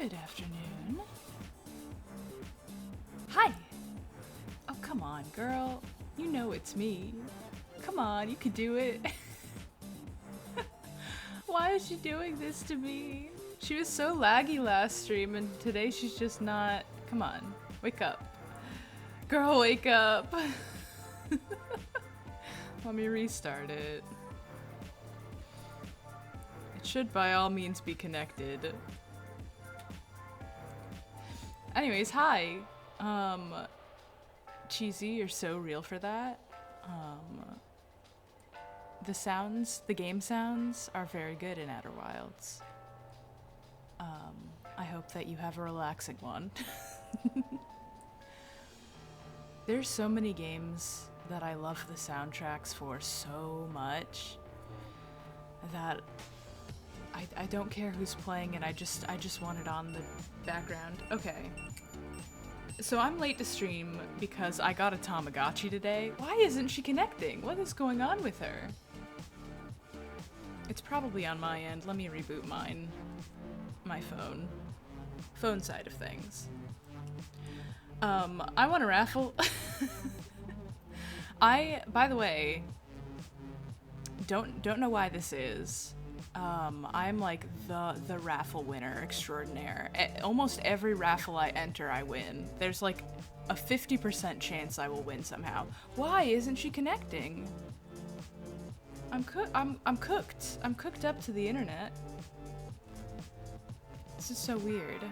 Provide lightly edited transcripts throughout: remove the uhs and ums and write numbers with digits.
Good afternoon. Hi. Oh, come on, girl. You know it's me. Come on, you could do it. Why is she doing this to me? She was so laggy last stream, and today she's just not. Come on, wake up. Girl, wake up. Let me restart it. It should by all means be connected. Anyways, hi. Cheesy, you're so real for that. The game sounds are very good in Outer Wilds. I hope that you have a relaxing one. There's so many games that I love the soundtracks for so much that I don't care who's playing it. I just want it on the background. Okay. So I'm late to stream because I got a Tamagotchi today. Why isn't she connecting? What is going on with her? It's probably on my end. Let me reboot my phone. Phone side of things. I want a raffle. By the way, don't know why this is. I'm like the raffle winner extraordinaire. Almost every raffle I enter, I win. There's like a 50% chance I will win somehow. Why isn't she connecting? I'm cooked. I'm cooked up to the internet. This is so weird.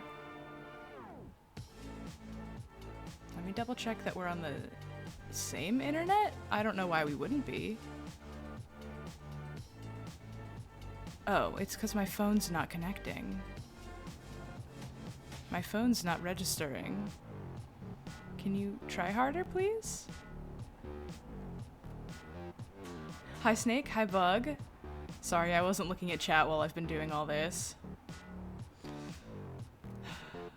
Let me double check that we're on the same internet? I don't know why we wouldn't be. Oh, it's because my phone's not connecting. My phone's not registering. Can you try harder, please? Hi, Snake. Hi, Bug. Sorry, I wasn't looking at chat while I've been doing all this.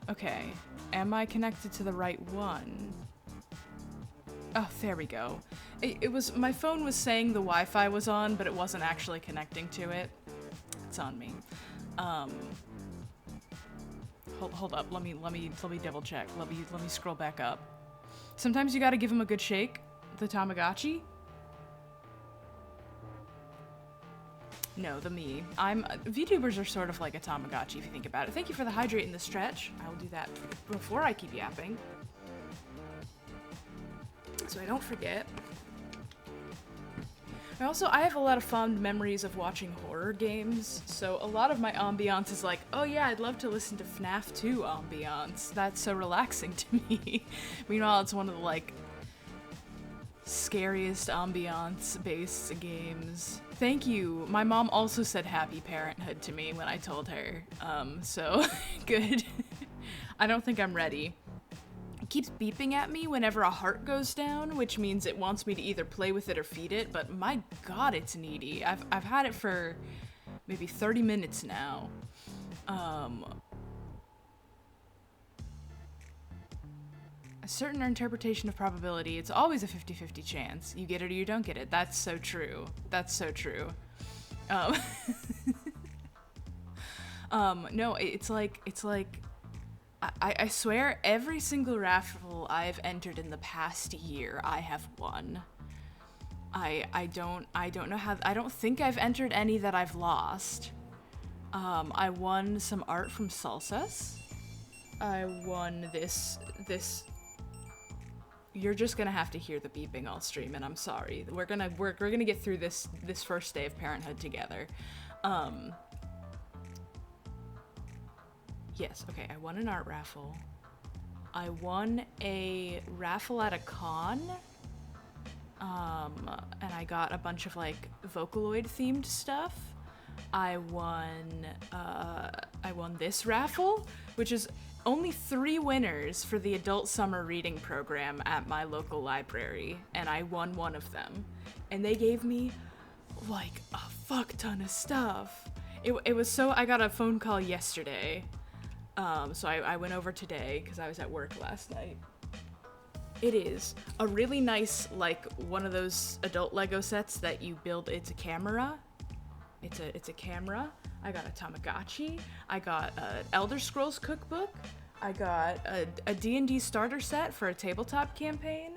Okay. Am I connected to the right one? Oh, there we go. It was, my phone was saying the Wi-Fi was on, but it wasn't actually connecting to it. It's on me. Hold up. Let me double check. Let me scroll back up. Sometimes you gotta give him a good shake. The Tamagotchi. No, the me. VTubers are sort of like a Tamagotchi if you think about it. Thank you for the hydrate and the stretch. I will do that before I keep yapping, so I don't forget. I have a lot of fond memories of watching horror games, so a lot of my ambiance is like, oh yeah, I'd love to listen to FNAF 2 ambiance. That's so relaxing to me. Meanwhile, it's one of the, like, scariest ambiance-based games. Thank you. My mom also said happy parenthood to me when I told her, so good. I don't think I'm ready. It keeps beeping at me whenever a heart goes down, which means it wants me to either play with it or feed it, but my god, it's needy. I've had it for maybe 30 minutes now. A certain interpretation of probability, it's always a 50-50 chance. You get it or you don't get it. That's so true. That's so true. No, it's like, I swear every single raffle I've entered in the past year, I have won. I don't know how, I don't think I've entered any that I've lost. I won some art from Salsas. I won this, you're just gonna have to hear the beeping all stream, and I'm sorry. We're gonna get through this first day of parenthood together. Yes, okay, I won an art raffle. I won a raffle at a con. And I got a bunch of like Vocaloid themed stuff. I won this raffle, which is only 3 winners for the adult summer reading program at my local library, and I won one of them. And they gave me like a fuck ton of stuff. It was so, I got a phone call yesterday. So I went over today because I was at work last night. It is a really nice, like, one of those adult Lego sets that you build, it's a camera. It's a camera. I got a Tamagotchi. I got an Elder Scrolls cookbook. I got a D&D starter set for a tabletop campaign.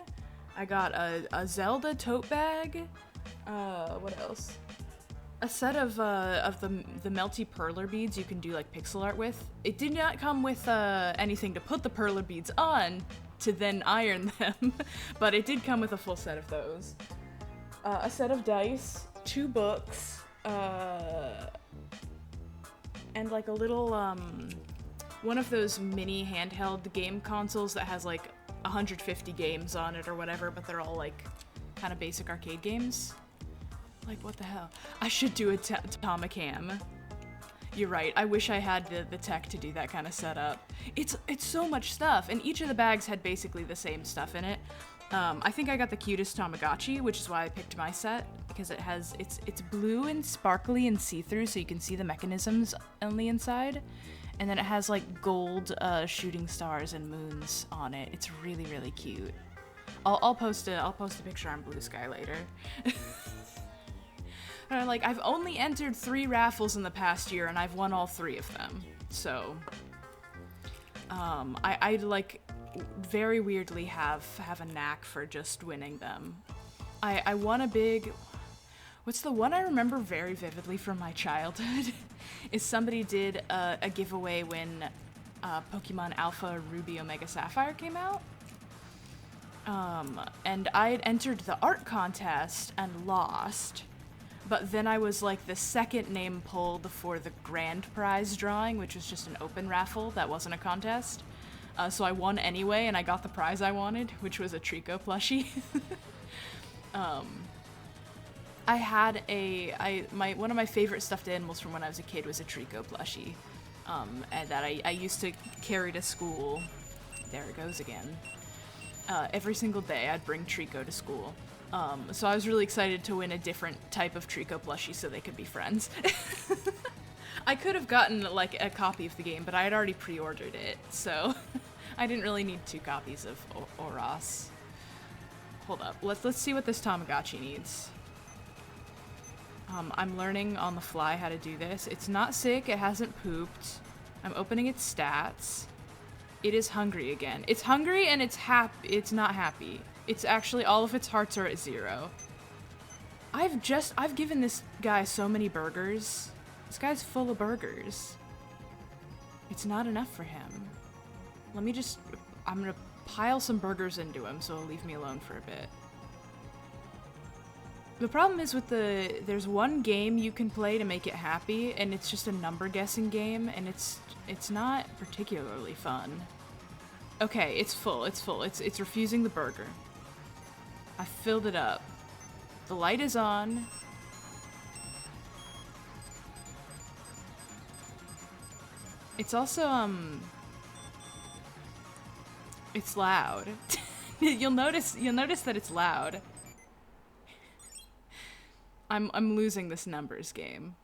I got a Zelda tote bag. What else? A set of the melty perler beads you can do like pixel art with. It did not come with anything to put the perler beads on to then iron them, but it did come with a full set of those. A set of dice, 2 books, and like a little one of those mini handheld game consoles that has like 150 games on it or whatever, but they're all like kind of basic arcade games. Like, what the hell? I should do a Tamacam. You're right. I wish I had the tech to do that kind of setup. It's so much stuff, and each of the bags had basically the same stuff in it. I think I got the cutest Tamagotchi, which is why I picked my set, because it's blue and sparkly and see-through, so you can see the mechanisms on the inside. And then it has like gold shooting stars and moons on it. It's really, really cute. I'll post a picture on Blue Sky later. Like, I've only entered 3 raffles in the past year, and I've won all 3 of them. So, I like very weirdly have a knack for just winning them. I won a big. What's the one I remember very vividly from my childhood? Is somebody did a giveaway when Pokemon Alpha Ruby Omega Sapphire came out. And I had entered the art contest and lost. But then I was like the second name pulled for the grand prize drawing, which was just an open raffle that wasn't a contest. So I won anyway, and I got the prize I wanted, which was a Trico plushie. I had one of my favorite stuffed animals from when I was a kid was a Trico plushie, and that I used to carry to school. There it goes again. Every single day I'd bring Trico to school. So I was really excited to win a different type of Trico plushie so they could be friends. I could have gotten like a copy of the game, but I had already pre-ordered it, so I didn't really need 2 copies of Oras. Hold up, let's see what this Tamagotchi needs. I'm learning on the fly how to do this. It's not sick, it hasn't pooped. I'm opening its stats. It is hungry again. It's hungry and it's not happy. It's actually, all of its hearts are at 0. I've given this guy so many burgers. This guy's full of burgers. It's not enough for him. I'm gonna pile some burgers into him so he'll leave me alone for a bit. The problem is there's one game you can play to make it happy, and it's just a number guessing game, and it's not particularly fun. Okay, it's full, it's refusing the burger. I filled it up. The light is on. It's also, it's loud. You'll notice that it's loud. I'm losing this numbers game.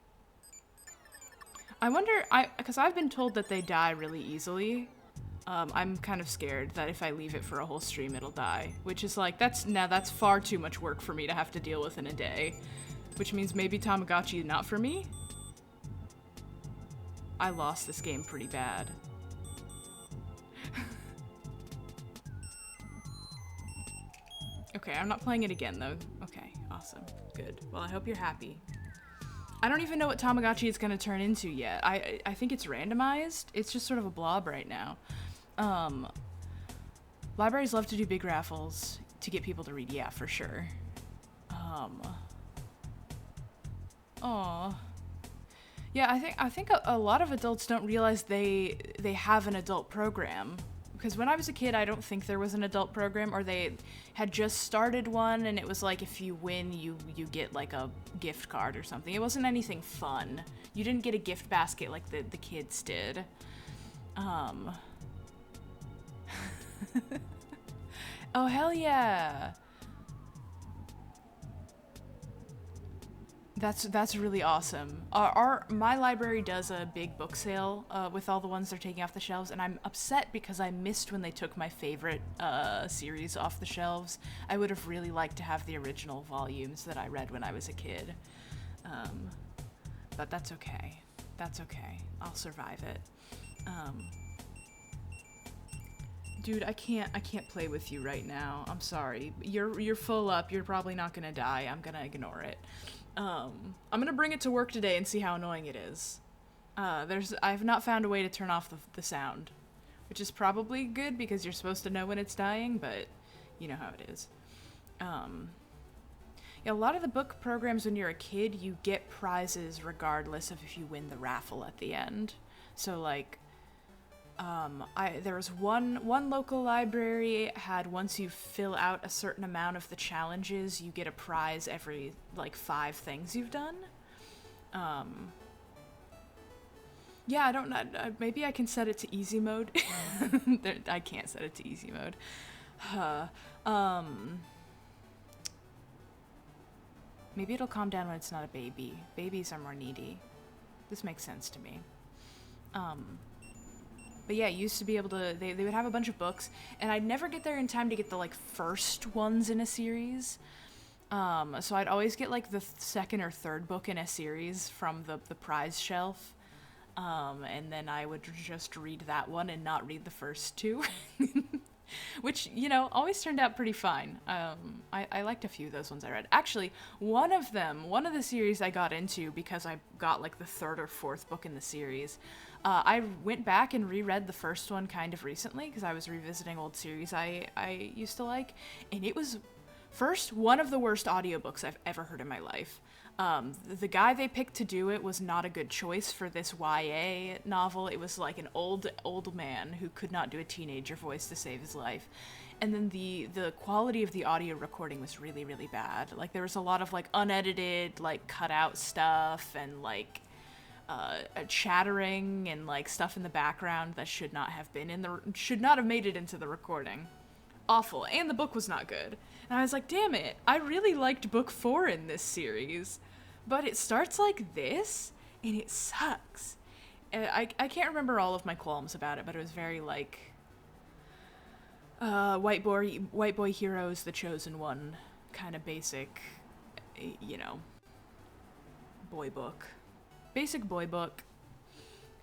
I wonder, because I've been told that they die really easily. I'm kind of scared that if I leave it for a whole stream, it'll die. Which is like, that's far too much work for me to have to deal with in a day. Which means maybe Tamagotchi is not for me? I lost this game pretty bad. Okay, I'm not playing it again though. Okay, awesome. Good. Well, I hope you're happy. I don't even know what Tamagotchi is going to turn into yet. I think it's randomized. It's just sort of a blob right now. Libraries love to do big raffles to get people to read. Yeah, for sure. Aw. Yeah, I think a lot of adults don't realize they have an adult program. Because when I was a kid, I don't think there was an adult program, or they had just started one, and it was like if you win, you get like a gift card or something. It wasn't anything fun. You didn't get a gift basket like the kids did. Oh, hell yeah. That's really awesome. My library does a big book sale with all the ones they're taking off the shelves, and I'm upset because I missed when they took my favorite series off the shelves. I would have really liked to have the original volumes that I read when I was a kid. but that's okay. That's okay. I'll survive it. Dude, I can't play with you right now. I'm sorry. You're full up. You're probably not gonna die. I'm gonna ignore it. I'm gonna bring it to work today and see how annoying it is. I've not found a way to turn off the sound, which is probably good because you're supposed to know when it's dying, but you know how it is. Yeah, a lot of the book programs when you're a kid, you get prizes regardless of if you win the raffle at the end. So like, there was one local library had, once you fill out a certain amount of the challenges, you get a prize every like 5 things you've done. Yeah, I don't know. Maybe I can set it to easy mode. I can't set it to easy mode. Maybe it'll calm down when it's not a baby. Babies are more needy. This makes sense to me. But yeah, used to be able to, they would have a bunch of books, and I'd never get there in time to get the, like, first ones in a series. So I'd always get, like, the second or third book in a series from the prize shelf. And then I would just read that one and not read the first 2. Which, you know, always turned out pretty fine. I liked a few of those ones I read. Actually, one of the series I got into because I got, like, the 3rd or 4th book in the series, I went back and reread the first one kind of recently because I was revisiting old series I used to like, and it was, first, one of the worst audiobooks I've ever heard in my life. The guy they picked to do it was not a good choice for this YA novel. It was like an old man who could not do a teenager voice to save his life. And then the quality of the audio recording was really, really bad. Like, there was a lot of, like, unedited, like, cut out stuff and, like, chattering and, like, stuff in the background that should not have made it into the recording. Awful. And the book was not good. And I was like, damn it, I really liked book 4 in this series, but it starts like this, and it sucks. I can't remember all of my qualms about it, but it was very, like, White Boy Heroes, The Chosen One, kind of basic, you know, boy book. Basic boy book.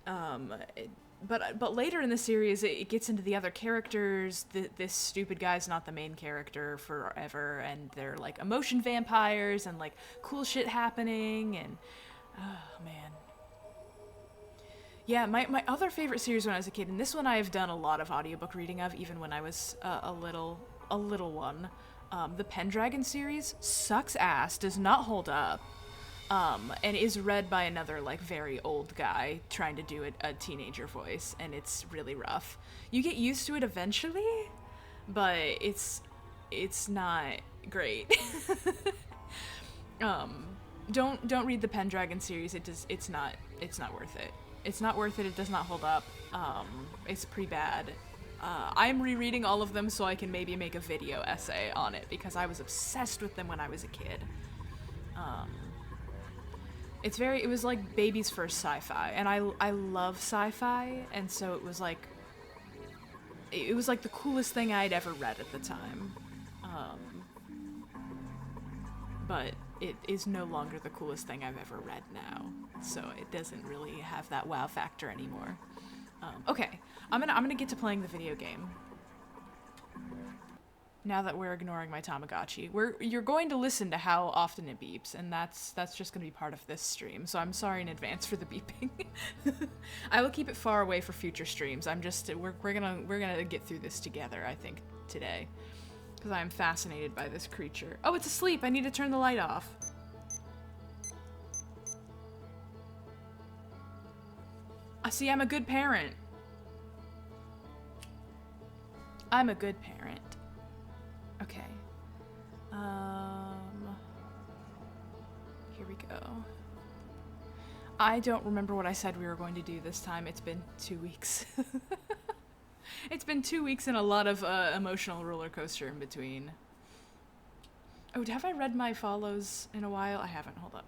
But later in the series, it gets into the other characters. This stupid guy's not the main character forever, and they're, like, emotion vampires, and, like, cool shit happening, and, oh, man. Yeah, my other favorite series when I was a kid, and this one I have done a lot of audiobook reading of, even when I was a little one, the Pendragon series sucks ass, does not hold up. And is read by another, like, very old guy trying to do a teenager voice, and it's really rough. You get used to it eventually, but it's not great. Don't read the Pendragon series. It's not worth it. It's not worth it. It does not hold up. It's pretty bad. I'm rereading all of them so I can maybe make a video essay on it, because I was obsessed with them when I was a kid. It was like baby's first sci-fi, and I love sci-fi, and so it was like the coolest thing I'd ever read at the time. But it is no longer the coolest thing I've ever read now, so it doesn't really have that wow factor anymore. Okay, I'm gonna get to playing the video game. Now that we're ignoring my Tamagotchi, you're going to listen to how often it beeps, and that's just gonna be part of this stream. So I'm sorry in advance for the beeping. I will keep it far away for future streams. We're gonna get through this together, I think, today, because I'm fascinated by this creature. Oh, it's asleep. I need to turn the light off. I see. I'm a good parent. I'm a good parent. Okay. Here we go. I don't remember what I said we were going to do this time. It's been 2 weeks. It's been 2 weeks and a lot of emotional roller coaster in between. Oh, have I read my follows in a while? I haven't. Hold up.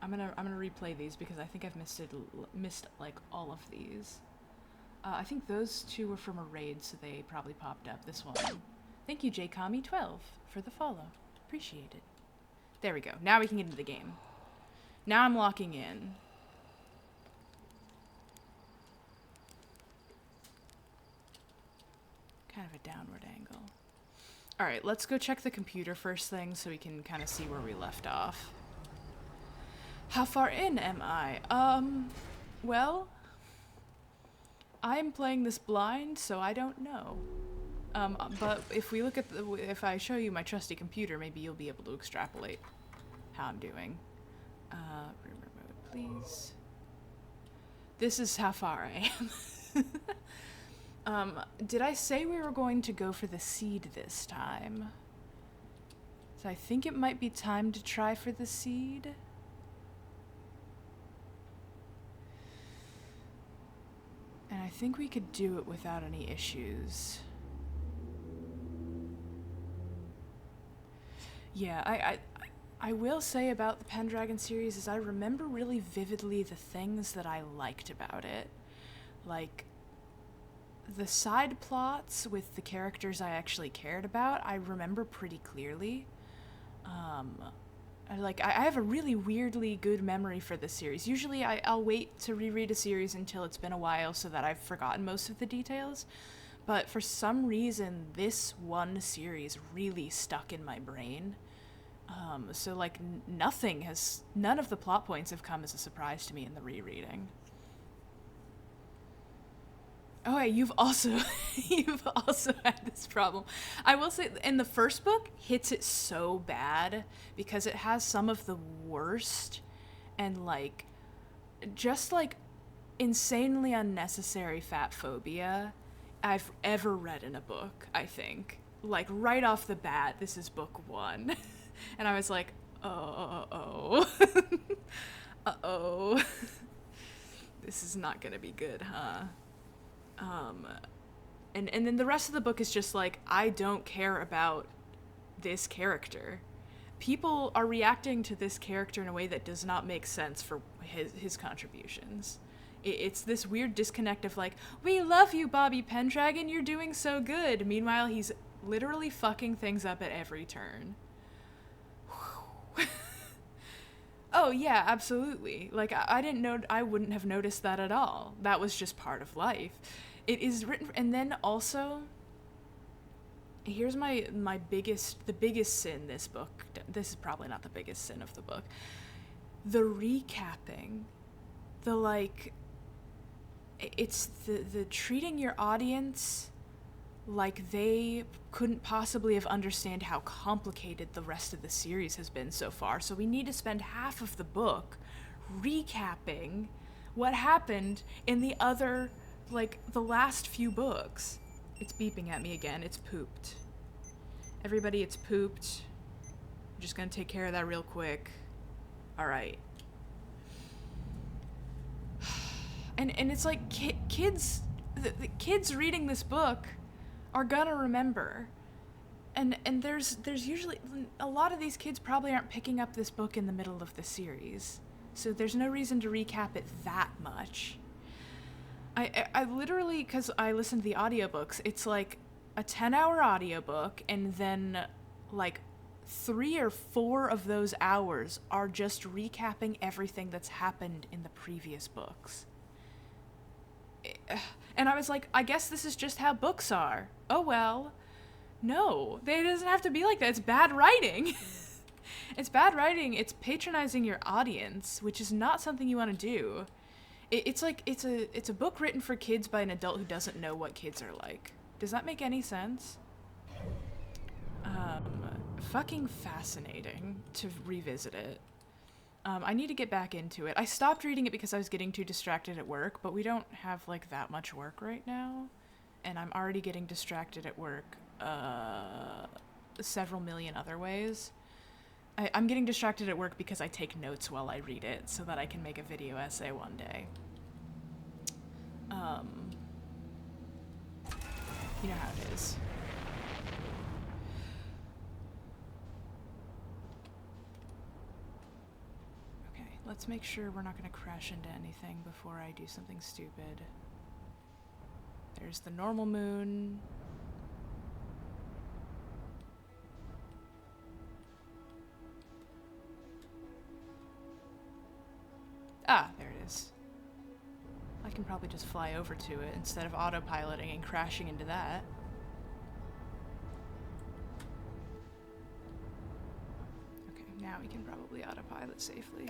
I'm gonna replay these because I think I've missed like all of these. I think those 2 were from a raid, so they probably popped up. This one. Thank you, JKami12, for the follow. Appreciate it. There we go. Now we can get into the game. Now I'm locking in. Kind of a downward angle. Alright, let's go check the computer first thing so we can kind of see where we left off. How far in am I? Well, I'm playing this blind, so I don't know. But if we look at if I show you my trusty computer, maybe you'll be able to extrapolate how I'm doing. Remote, please. This is how far I am. Did I say we were going to go for the seed this time? So I think it might be time to try for the seed. And I think we could do it without any issues. Yeah, I will say about the Pendragon series is I remember really vividly the things that I liked about it. Like, the side plots with the characters I actually cared about, I remember pretty clearly. I have a really weirdly good memory for this series. Usually I'll wait to reread a series until it's been a while so that I've forgotten most of the details. But for some reason, this one series really stuck in my brain. So like none of the plot points have come as a surprise to me in the rereading. Oh, hey, you've also had this problem. I will say, in the first book, hits it so bad because it has some of the worst and like just like insanely unnecessary fat phobia I've ever read in a book. I think, like, right off the bat, this is book 1, and I was like, oh, uh-oh, this is not gonna be good, huh? And then the rest of the book is just like, I don't care about this character. People are reacting to this character in a way that does not make sense for his contributions. It's this weird disconnect of like, we love you, Bobby Pendragon, you're doing so good. Meanwhile, he's literally fucking things up at every turn. Oh yeah, absolutely. Like, I wouldn't have noticed that at all. That was just part of life. It is written, and then also, here's the biggest sin this book. This is probably not the biggest sin of the book. The recapping, it's the treating your audience like they couldn't possibly have understand how complicated the rest of the series has been so far. So we need to spend half of the book recapping what happened in the other, like, the last few books. It's beeping at me again. It's pooped. Everybody, it's pooped. I'm just gonna take care of that real quick. Alright. And it's like kids, the kids reading this book are gonna remember. And there's usually, a lot of these kids probably aren't picking up this book in the middle of the series. So there's no reason to recap it that much. I literally, because I listen to the audiobooks, it's like a 10-hour audiobook, and then like 3 or 4 of those hours are just recapping everything that's happened in the previous books. And I was like, I guess this is just how books are. Oh well. No, it doesn't have to be like that. It's bad writing. It's bad writing. It's patronizing your audience, which is not something you want to do. It's like, it's a book written for kids by an adult who doesn't know what kids are like. Does that make any sense? Fucking fascinating to revisit it. I need to get back into it. I stopped reading it because I was getting too distracted at work, but we don't have, like, that much work right now. And I'm already getting distracted at work, several million other ways. I'm getting distracted at work because I take notes while I read it so that I can make a video essay one day. You know how it is. Let's make sure we're not going to crash into anything before I do something stupid. There's the normal moon. Ah, there it is. I can probably just fly over to it instead of autopiloting and crashing into that. Okay, now we can probably autopilot safely.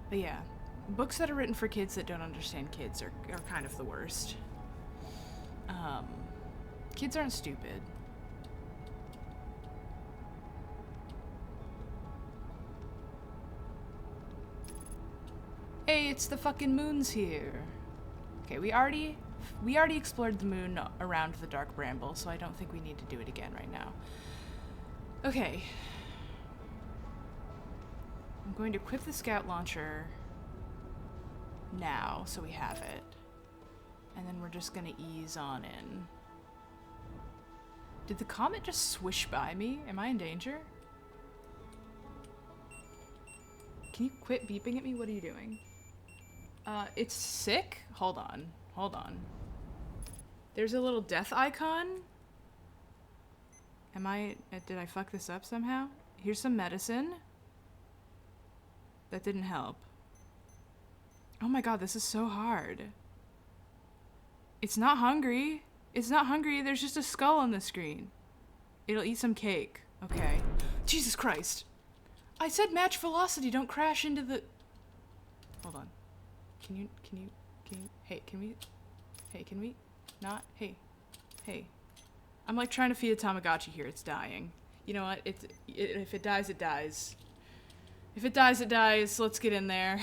But yeah, books that are written for kids that don't understand kids are kind of the worst. Kids aren't stupid. Hey, it's the fucking moon's here. Okay, we already explored the moon around the Dark Bramble, so I don't think we need to do it again right now. Okay. I'm going to equip the scout launcher now, so we have it. And then we're just gonna ease on in. Did the comet just swish by me? Am I in danger? Can you quit beeping at me? What are you doing? It's sick? Hold on. Hold on. There's a little death icon. Did I fuck this up somehow? Here's some medicine. That didn't help. Oh my god, this is so hard. It's not hungry. It's not hungry. There's just a skull on the screen. It'll eat some cake. Okay. Jesus Christ. I said match velocity. Don't crash into the... Hold on. Hey, can we not? Hey. I'm like trying to feed a Tamagotchi here. It's dying. You know what? If it dies, it dies. If it dies, it dies. Let's get in there.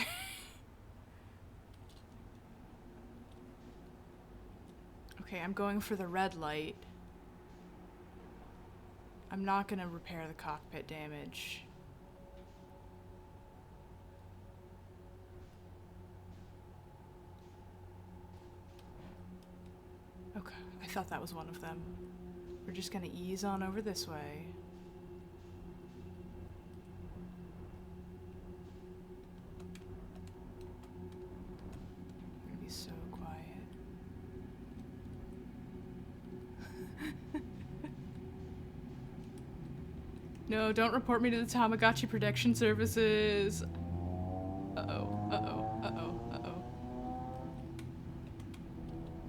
Okay, I'm going for the red light. I'm not gonna repair the cockpit damage. Okay, I thought that was one of them. We're just gonna ease on over this way. I'm gonna be so quiet. No, don't report me to the Tamagotchi Protection Services. Uh-oh.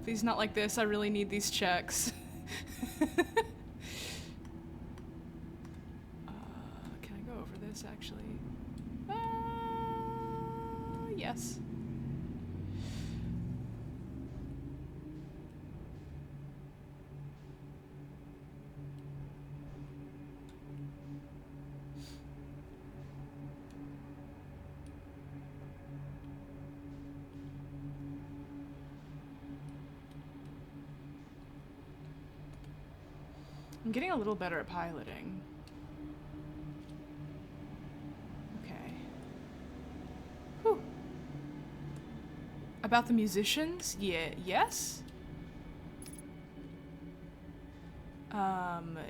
Please not like this, I really need these checks. Can I go over this, actually? Yes. I'm getting a little better at piloting. Okay. Whew. About the musicians? Yeah, yes?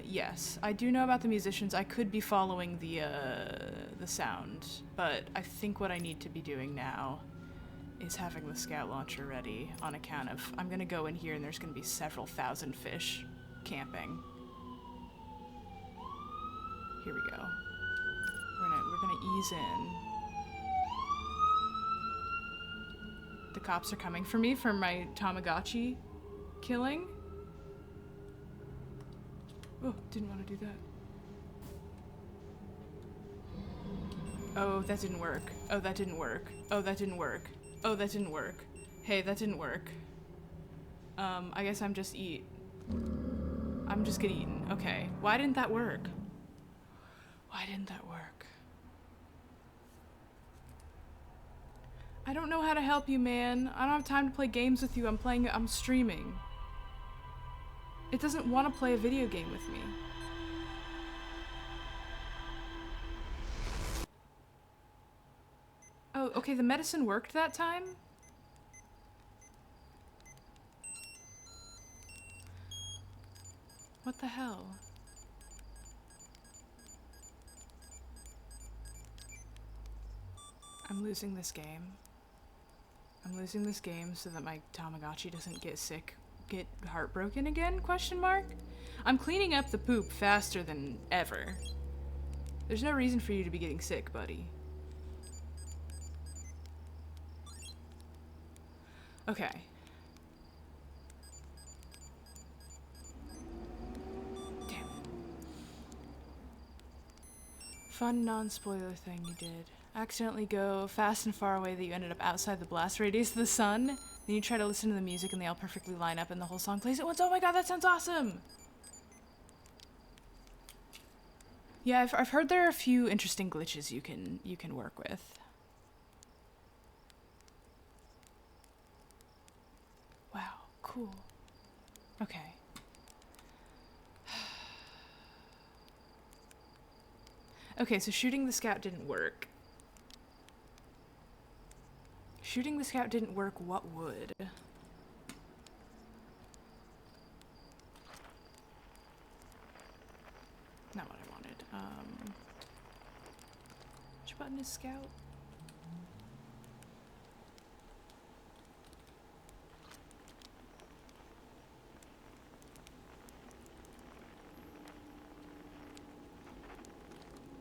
Yes. I do know about the musicians. I could be following the sound, but I think what I need to be doing now is having the scout launcher ready on account of I'm gonna go in here and there's gonna be several thousand fish camping. Here we go. We're gonna ease in. The cops are coming for me for my Tamagotchi killing. Oh, didn't want to do that. Oh, that didn't work. Oh, that didn't work. Oh, that didn't work. Oh, that didn't work. Hey, that didn't work. I guess I'm just getting eaten. Okay. Why didn't that work? Why didn't that work? I don't know how to help you, man. I don't have time to play games with you. I'm streaming. It doesn't want to play a video game with me. Oh, okay, the medicine worked that time? What the hell? I'm losing this game. I'm losing this game so that my Tamagotchi doesn't get heartbroken again, question mark? I'm cleaning up the poop faster than ever. There's no reason for you to be getting sick, buddy. Okay. Damn it. Fun non-spoiler thing you did. Accidentally go fast and far away that you ended up outside the blast radius of the sun. Then you try to listen to the music and they all perfectly line up and the whole song plays at once. Oh my god, that sounds awesome! Yeah, I've heard there are a few interesting glitches you can work with. Wow, cool. Okay. Okay, so shooting the scout didn't work. Shooting the scout didn't work, what would? Not what I wanted. Which button is scout?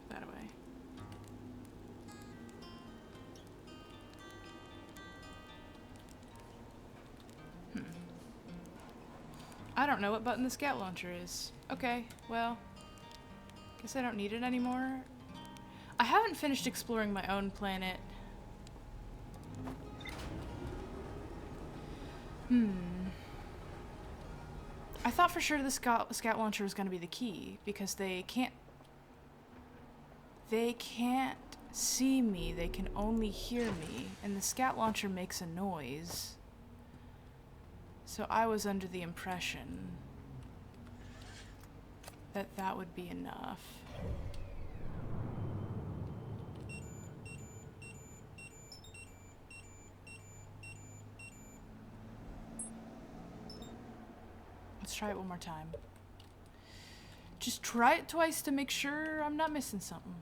That way. I don't know what button the scout launcher is. Okay, well, guess I don't need it anymore. I haven't finished exploring my own planet. I thought for sure the scout launcher was going to be the key, because they can't see me, they can only hear me, and the scout launcher makes a noise. So I was under the impression that that would be enough. Let's try it one more time. Just try it twice to make sure I'm not missing something.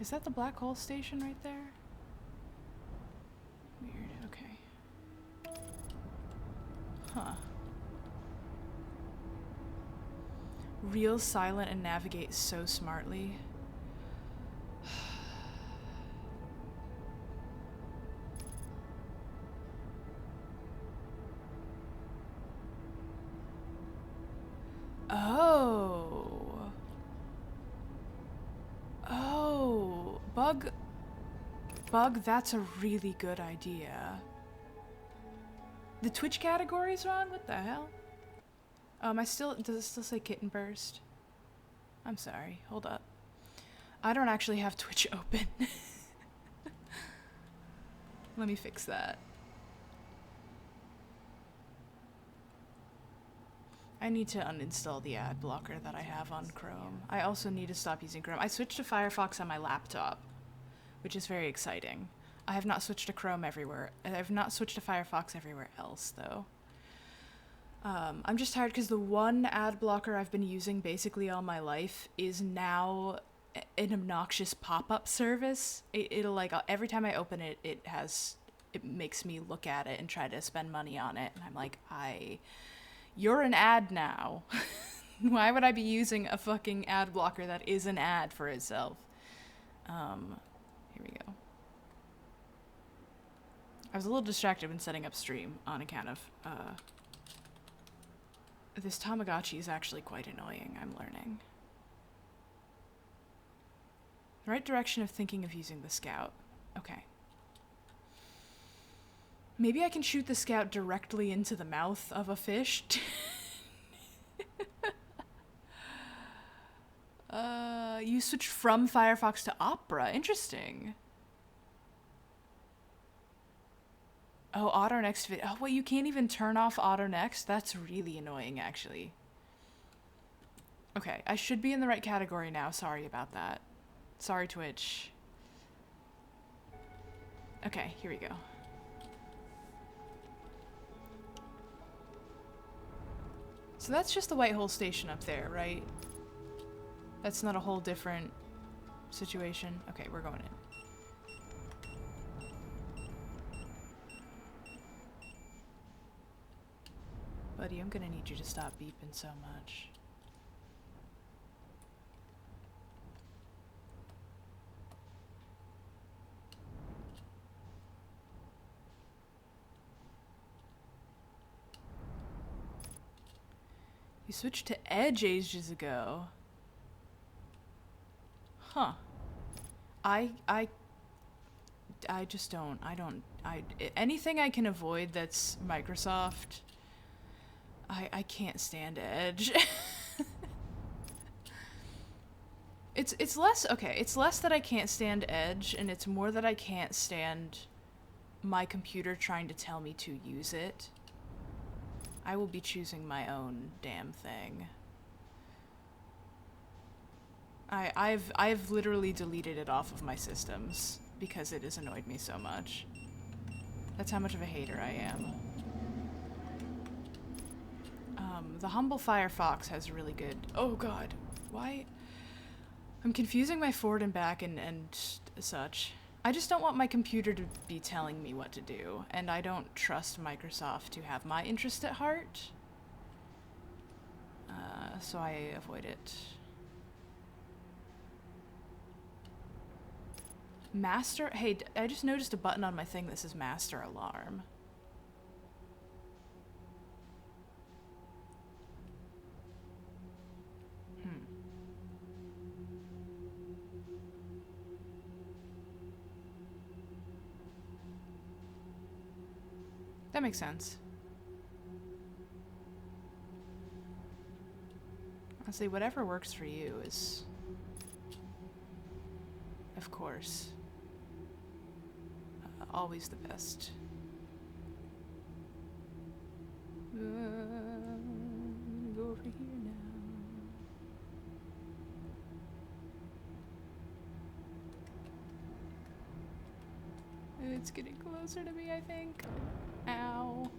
Is that the black hole station right there? Weird, okay. Huh. Real silent and navigate so smartly. Oh. Oh. Bug, that's a really good idea. The Twitch category's wrong? What the hell? does it still say Kitten Burst? I'm sorry, hold up. I don't actually have Twitch open. Let me fix that. I need to uninstall the ad blocker that I have on Chrome. I also need to stop using Chrome. I switched to Firefox on my laptop, which is very exciting. I have not switched to Chrome everywhere. I've not switched to Firefox everywhere else, though. I'm just tired because the one ad blocker I've been using basically all my life is now an obnoxious pop-up service. It'll like, every time I open it, it makes me look at it and try to spend money on it. And I'm like, you're an ad now. Why would I be using a fucking ad blocker that is an ad for itself? Here we go. I was a little distracted when setting up stream on account of, this Tamagotchi is actually quite annoying, I'm learning. The right direction of thinking of using the scout. Okay. Maybe I can shoot the scout directly into the mouth of a fish. You switched from Firefox to Opera. Interesting. Oh, Auto Next video. Oh, wait, you can't even turn off Auto Next? That's really annoying, actually. Okay, I should be in the right category now. Sorry about that. Sorry, Twitch. Okay, here we go. So that's just the White Hole station up there, right? That's not a whole different situation? Okay, we're going in. Buddy, I'm gonna need you to stop beeping so much. You switched to Edge ages ago. Huh. I just don't. Anything I can avoid that's Microsoft, I can't stand Edge. It's less, okay, it's less that I can't stand Edge, and it's more that I can't stand my computer trying to tell me to use it. I will be choosing my own damn thing. I've literally deleted it off of my systems because it has annoyed me so much. That's how much of a hater I am. The Humble Firefox has really good... Oh god, why? I'm confusing my forward and back and such. I just don't want my computer to be telling me what to do, and I don't trust Microsoft to have my interest at heart. So I avoid it. Master? Hey, I just noticed a button on my thing that says Master Alarm. That makes sense. Honestly, whatever works for you is, of course, always the best. I'm gonna go over here now. It's getting closer to me, I think. Ow.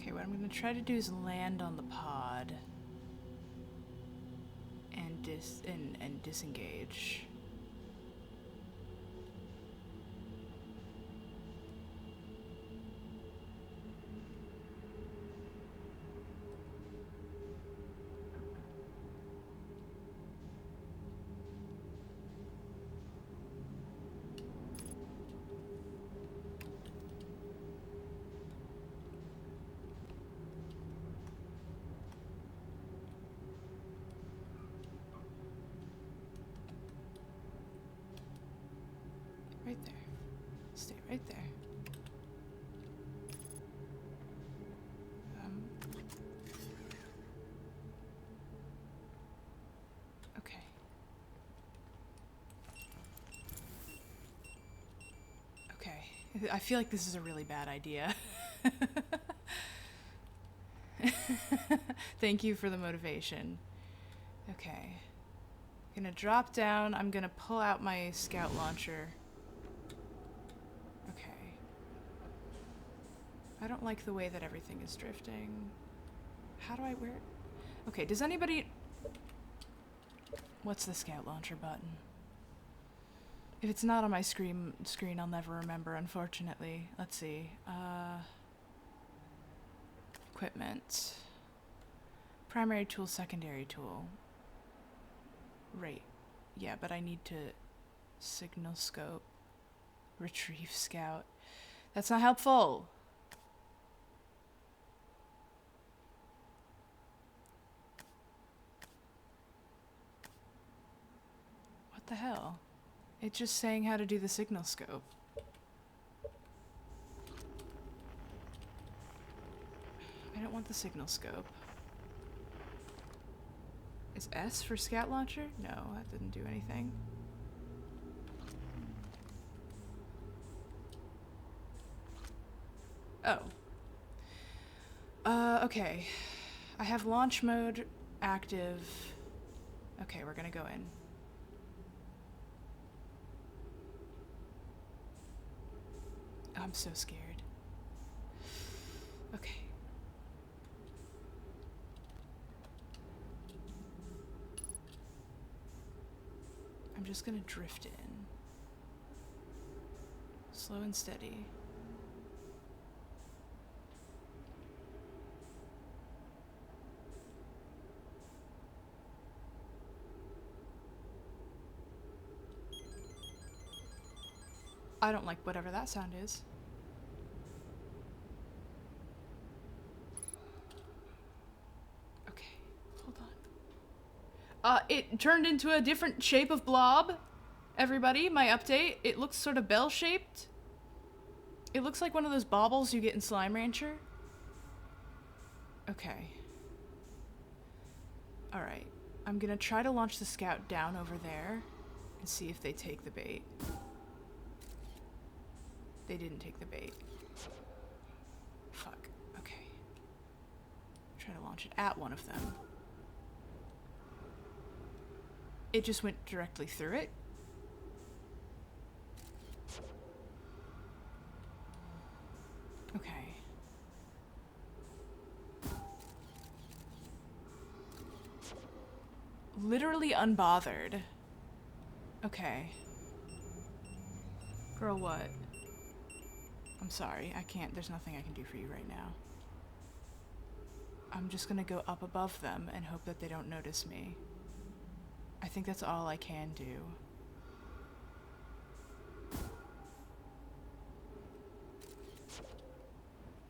Okay, what I'm gonna try to do is land on the pod and disengage. Right there. Stay right there. Okay. Okay. I feel like this is a really bad idea. Thank you for the motivation. Okay. Gonna drop down. I'm gonna pull out my scout launcher. Okay. I don't like the way that everything is drifting. How do I wear it? Okay, does anybody... What's the scout launcher button? If it's not on my screen, I'll never remember, unfortunately. Let's see. Equipment. Primary tool, secondary tool. Right. Yeah, but I need to signal scope. Retrieve scout. That's not helpful. the hell? It's just saying how to do the signal scope. I don't want the signal scope. Is S for scout launcher? No, that didn't do anything. Oh. Okay. I have launch mode active. Okay, we're gonna go in. Oh, I'm so scared. Okay. I'm just gonna drift in. Slow and steady. I don't like whatever that sound is. Okay, hold on. It turned into a different shape of blob. Everybody, my update. It looks sort of bell-shaped. It looks like one of those baubles you get in Slime Rancher. Okay. Alright. I'm gonna try to launch the scout down over there and see if they take the bait. They didn't take the bait. Fuck. Okay. Try to launch it at one of them. It just went directly through it. Okay. Literally unbothered. Okay. Girl, what? I'm sorry, I can't, there's nothing I can do for you right now. I'm just gonna go up above them and hope that they don't notice me. I think that's all I can do.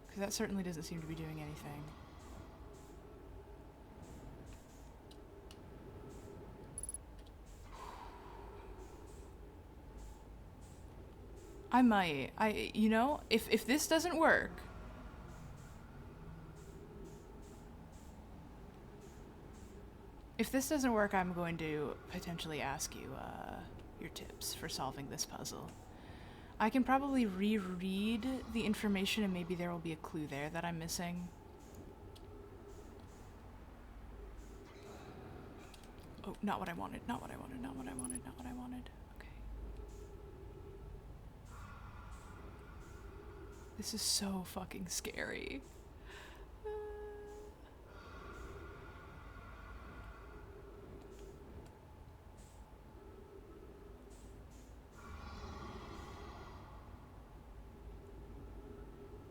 Because that certainly doesn't seem to be doing anything. I might. You know, if this doesn't work, I'm going to potentially ask you, your tips for solving this puzzle. I can probably reread the information and maybe there will be a clue there that I'm missing. Oh, not what I wanted, not what I wanted, not what I wanted, not what I wanted. This is so fucking scary.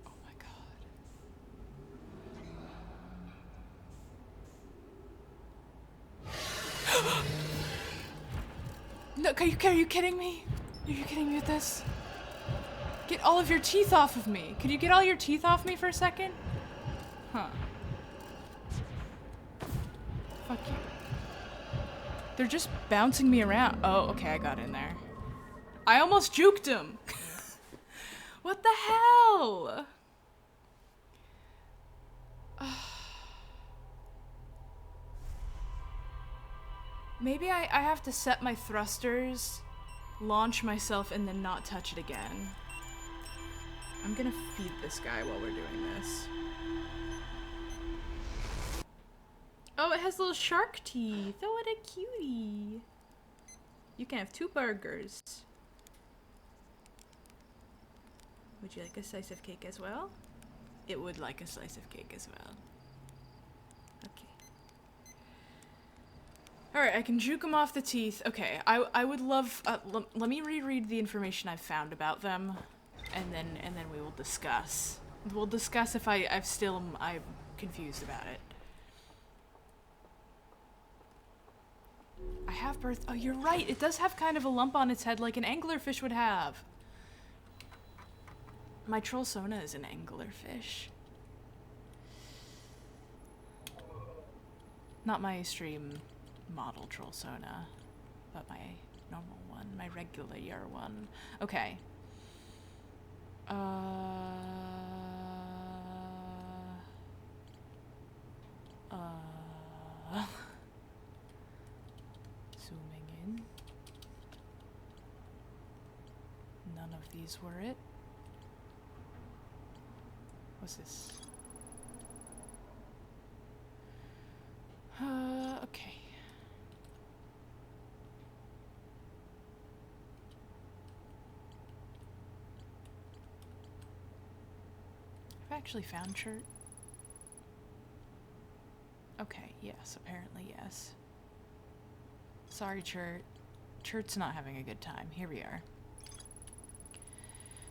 Oh my god. No, are you kidding me? Are you kidding me with this? Get all of your teeth off of me. Could you get all your teeth off me for a second? Huh. Fuck you. They're just bouncing me around. Oh, okay, I got in there. I almost juked him. What the hell? Maybe I have to set my thrusters, launch myself, and then not touch it again. I'm gonna feed this guy while we're doing this. Oh, it has little shark teeth. Oh, what a cutie. You can have 2 burgers. Would you like a slice of cake as well? It would like a slice of cake as well. Okay. Alright, I can juke them off the teeth. Okay, I would love... let me reread the information I've found about them. And then we will discuss. We'll discuss if I'm confused about it. I have birth. Oh, you're right. It does have kind of a lump on its head like an anglerfish would have. My Trollsona is an anglerfish. Not my stream model Trollsona, but my normal one, my regular one. Okay. Zooming in. None of these were it. What's this? Okay. Have I actually found Chert? Okay, yes, apparently yes. Sorry, Chert. Chert's not having a good time. Here we are.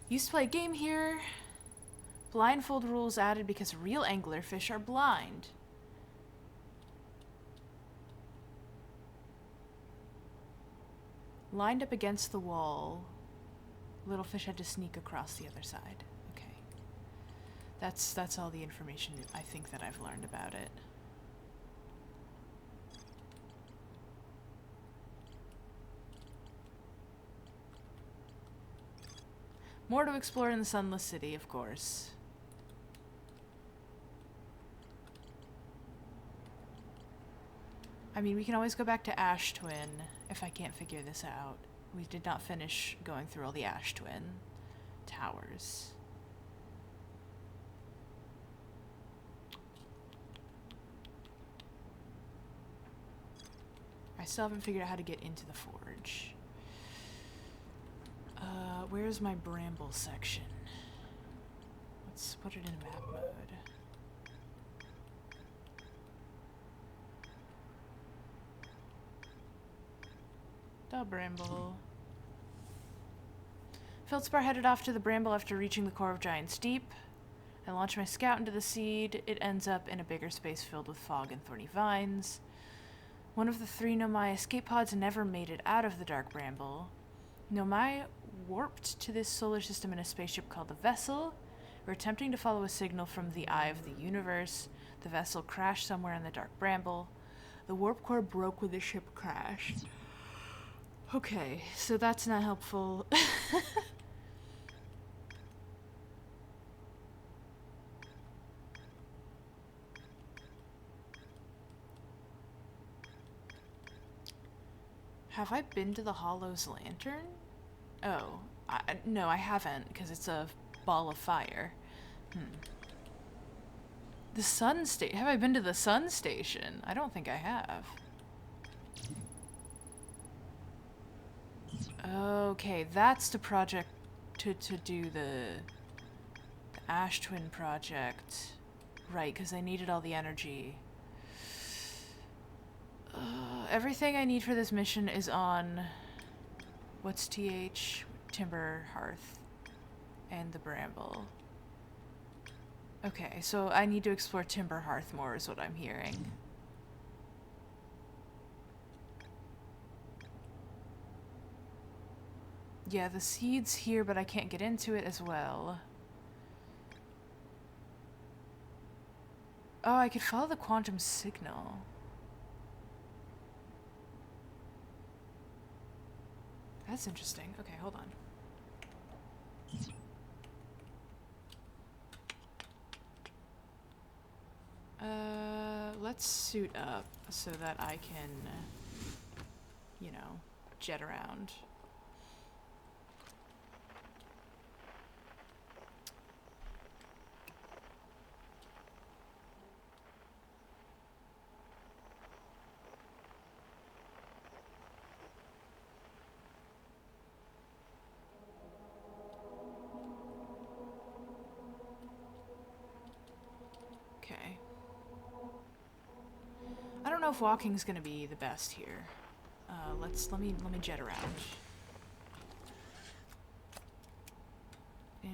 Used to play a game here. Blindfold rules added because real anglerfish are blind. Lined up against the wall, little fish had to sneak across the other side. Okay. That's all the information I think that I've learned about it. More to explore in the Sunless City, of course. I mean, we can always go back to Ash Twin if I can't figure this out. We did not finish going through all the Ash Twin towers. I still haven't figured out how to get into the forge. Where's my bramble section? Let's put it in map mode. Da bramble. Feldspar headed off to the bramble after reaching the core of Giant's Deep. I launched my scout into the seed. It ends up in a bigger space filled with fog and thorny vines. One of the 3 Nomai escape pods never made it out of the dark bramble. Nomai warped to this solar system in a spaceship called the Vessel. We're attempting to follow a signal from the Eye of the Universe. The vessel crashed somewhere in the dark bramble. The warp core broke when the ship crashed. Okay, so that's not helpful. Have I been to the Hollow's Lantern? Oh, no, I haven't, because it's a ball of fire. The Sun Station. Have I been to the Sun Station? I don't think I have. Okay, that's the project to do the Ash Twin project. Right, because I needed all the energy. Everything I need for this mission is on... What's TH? Timber Hearth. And the Bramble. Okay, so I need to explore Timber Hearth more is what I'm hearing. Yeah, the seed's here, but I can't get into it as well. Oh, I could follow the quantum signal. That's interesting. Okay, hold on. Let's suit up so that I can, you know, jet around. Okay. I don't know if walking's gonna be the best here. Let me jet around. In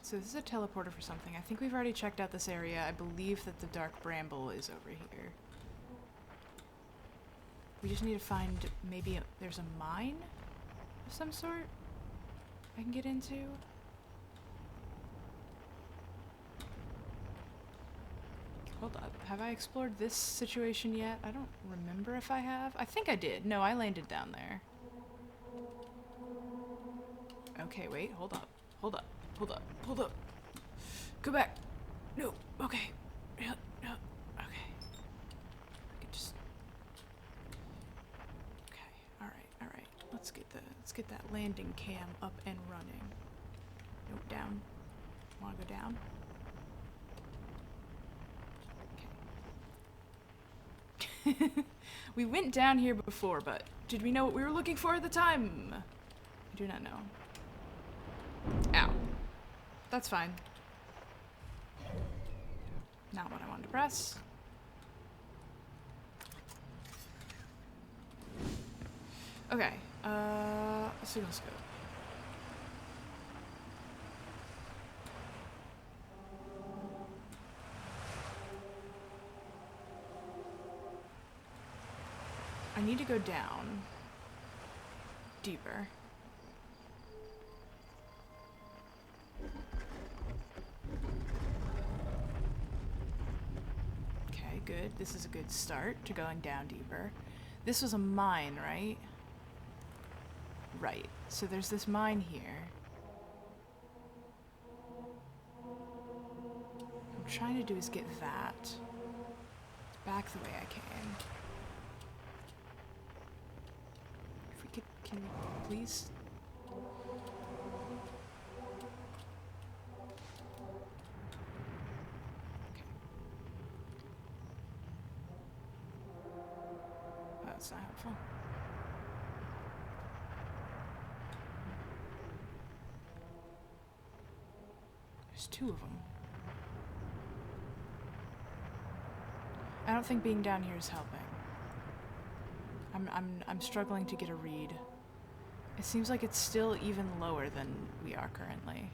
So this is a teleporter for something. I think we've already checked out this area. I believe that the Dark Bramble is over here. We just need to find maybe there's a mine of some sort I can get into. Hold up. Have I explored this situation yet? I don't remember if I have. I think I did. No, I landed down there. Okay, wait. Hold up. Hold up. Hold up. Hold up. Go back. No. Okay. No. No. Okay. I can just... Okay. Alright. Alright. Let's get that landing cam up and running. Nope. Down. Wanna go down? We went down here before, but did we know what we were looking for at the time? I do not know. Ow. That's fine. Not what I wanted to press. Okay, signal scope. I need to go down deeper. Okay, good. This is a good start to going down deeper. This was a mine, right? Right. So there's this mine here. What I'm trying to do is get that back the way I can. Can you please? Okay. Oh, that's not helpful. There's two of them. I don't think being down here is helping. I'm struggling to get a read. It seems like it's still even lower than we are currently.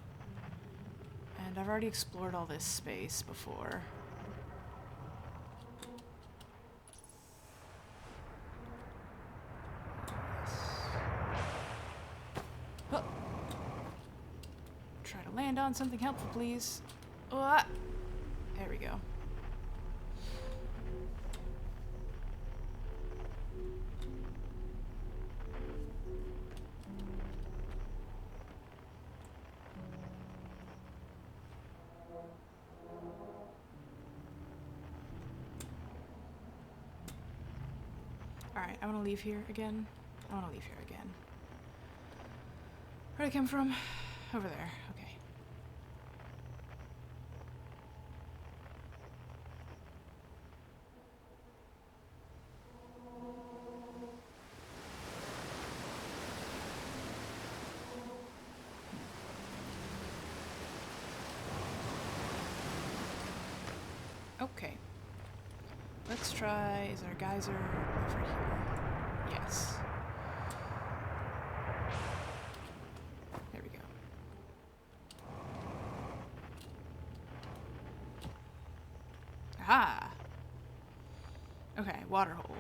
And I've already explored all this space before. Oh. Try to land on something helpful, please. Oh, there we go. Alright, I want to leave here again. I want to leave here again. Where'd I come from? Over there. Okay. Okay. Let's try, is there a geyser over here? Yes. There we go. Aha! Okay, water hole.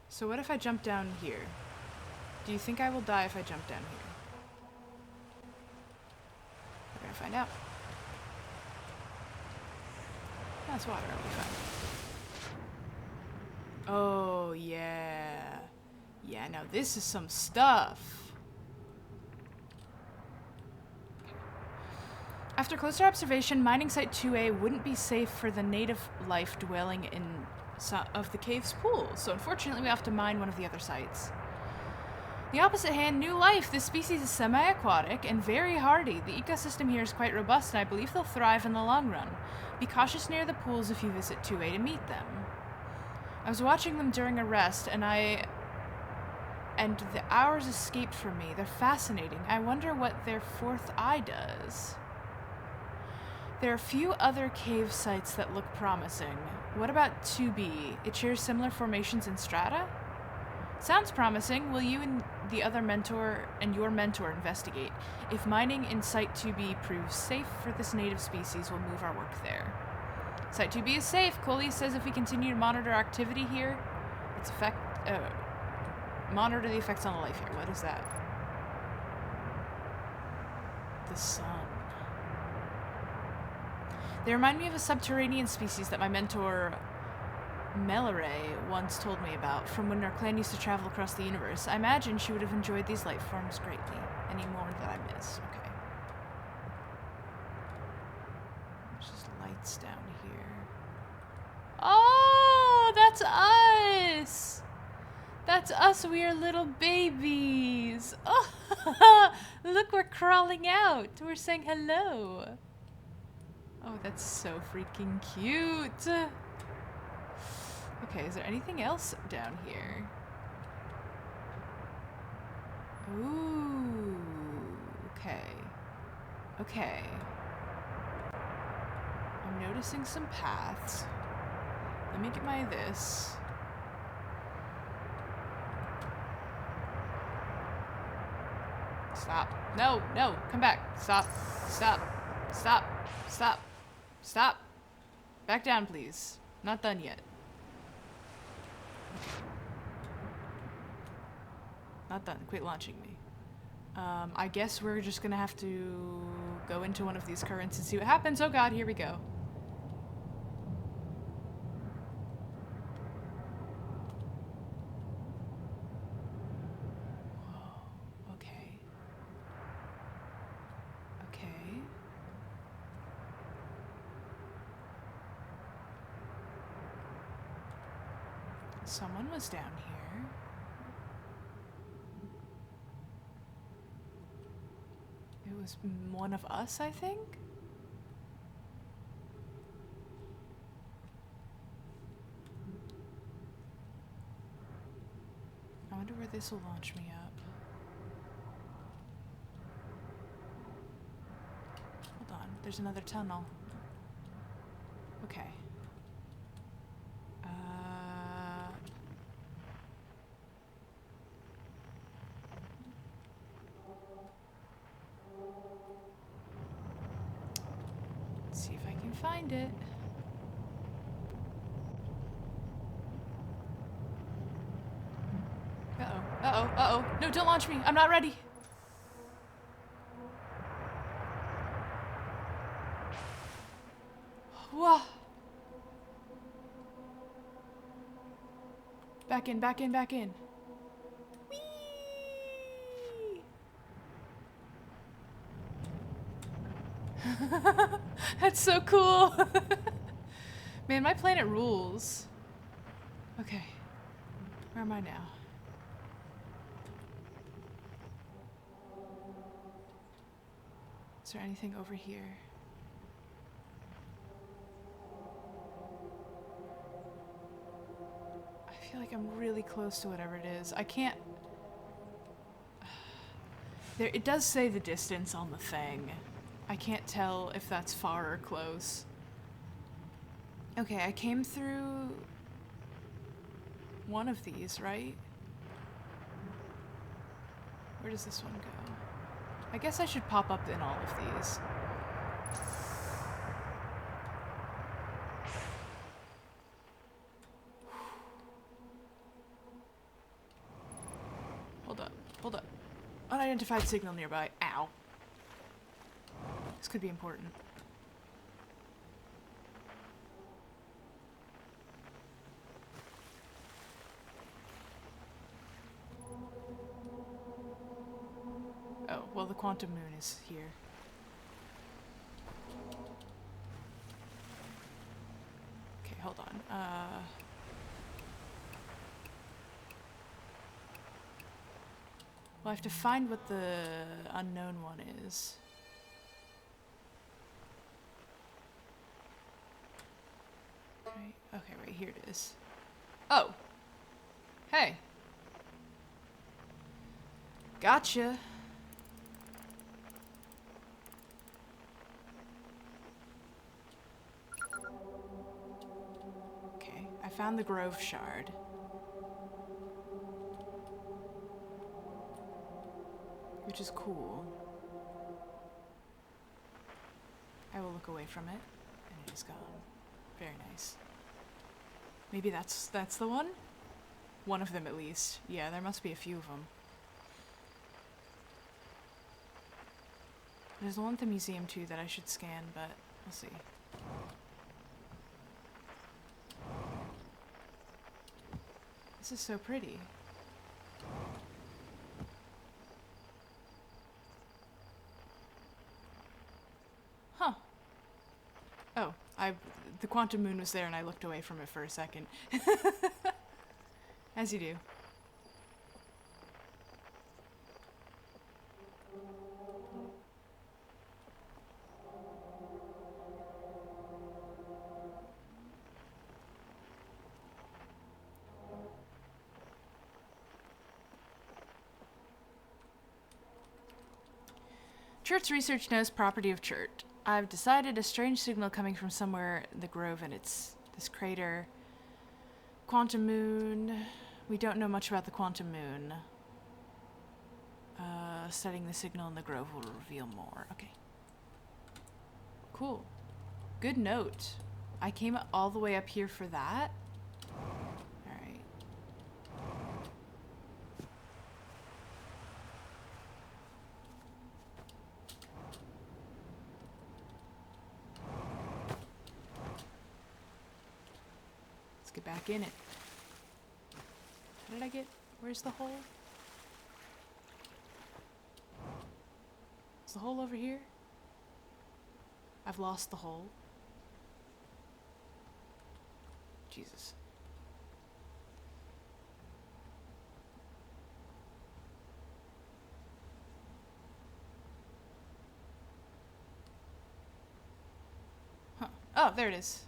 So what if I jump down here? Do you think I will die if I jump down here? We're gonna find out. That's water, I'll be fine. Oh, yeah. Yeah, now this is some stuff. After closer observation, mining site 2A wouldn't be safe for the native life dwelling in of the cave's pool, so unfortunately we have to mine one of the other sites. The opposite hand, new life. This species is semi-aquatic and very hardy. The ecosystem here is quite robust, and I believe they'll thrive in the long run. Be cautious near the pools if you visit 2A to meet them. I was watching them during a rest, and the hours escaped from me. They're fascinating. I wonder what their fourth eye does. There are a few other cave sites that look promising. What about 2B? It shares similar formations and strata? Sounds promising. Will you and the other mentor and your mentor investigate? If mining in Site 2B proves safe for this native species, we'll move our work there. Site 2B is safe. Coley says if we continue to monitor activity here, monitor the effects on the life here. What is that? The sun. They remind me of a subterranean species that my mentor Melore once told me about from when our clan used to travel across the universe. I imagine she would have enjoyed these life forms greatly. Any more that I missed? Okay. There's just lights down here. Oh, that's us! That's us, we are little babies. Oh, look, we're crawling out. We're saying hello. Oh, that's so freaking cute. Okay, is there anything else down here? Ooh, okay. Okay. I'm noticing some paths. Let me get my this. Stop. No, no, come back. Stop. Stop. Stop. Stop. Stop. Back down, please. Not done yet. Not done. Quit launching me. I guess we're just gonna have to go into one of these currents and see what happens. Oh god, here we go. Whoa. Okay. Okay. Someone was down here. It was one of us, I think? I wonder where this will launch me up. Hold on, there's another tunnel. Okay. Let's see if I can find it. Uh-oh, uh-oh, uh-oh. No, don't launch me. I'm not ready. Whoa. Back in, back in, back in. Whee! That's so cool. Man, my planet rules. Okay. Where am I now? Is there anything over here? I feel like I'm really close to whatever it is. I can't... There, it does say the distance on the thing. I can't tell if that's far or close. Okay, I came through one of these, right? Where does this one go? I guess I should pop up in all of these. Hold up, hold up. Unidentified signal nearby. Ow. This could be important. Oh, well, the quantum moon is here. Okay, hold on. Well, I have to find what the unknown one is. Right. Okay, right here it is. Oh! Hey! Gotcha! Okay, I found the Grove Shard. which is cool. I will look away from it, and it is gone. Very nice. Maybe that's the one? One of them at least. Yeah, there must be a few of them. There's the one at the museum too that I should scan, but we'll see. This is so pretty. Huh. Oh, the quantum moon was there and I looked away from it for a second. As you do. Chert's research knows property of Chert. I've decided a strange signal coming from somewhere in the grove, and it's this crater. Quantum moon. We don't know much about the quantum moon. Studying the signal in the grove will reveal more. Okay. Cool. Good note. I came all the way up here for that. Alright. Let's get back in it. How did I get? Where's the hole? Is the hole over here? I've lost the hole. Jesus. Huh. Oh, there it is.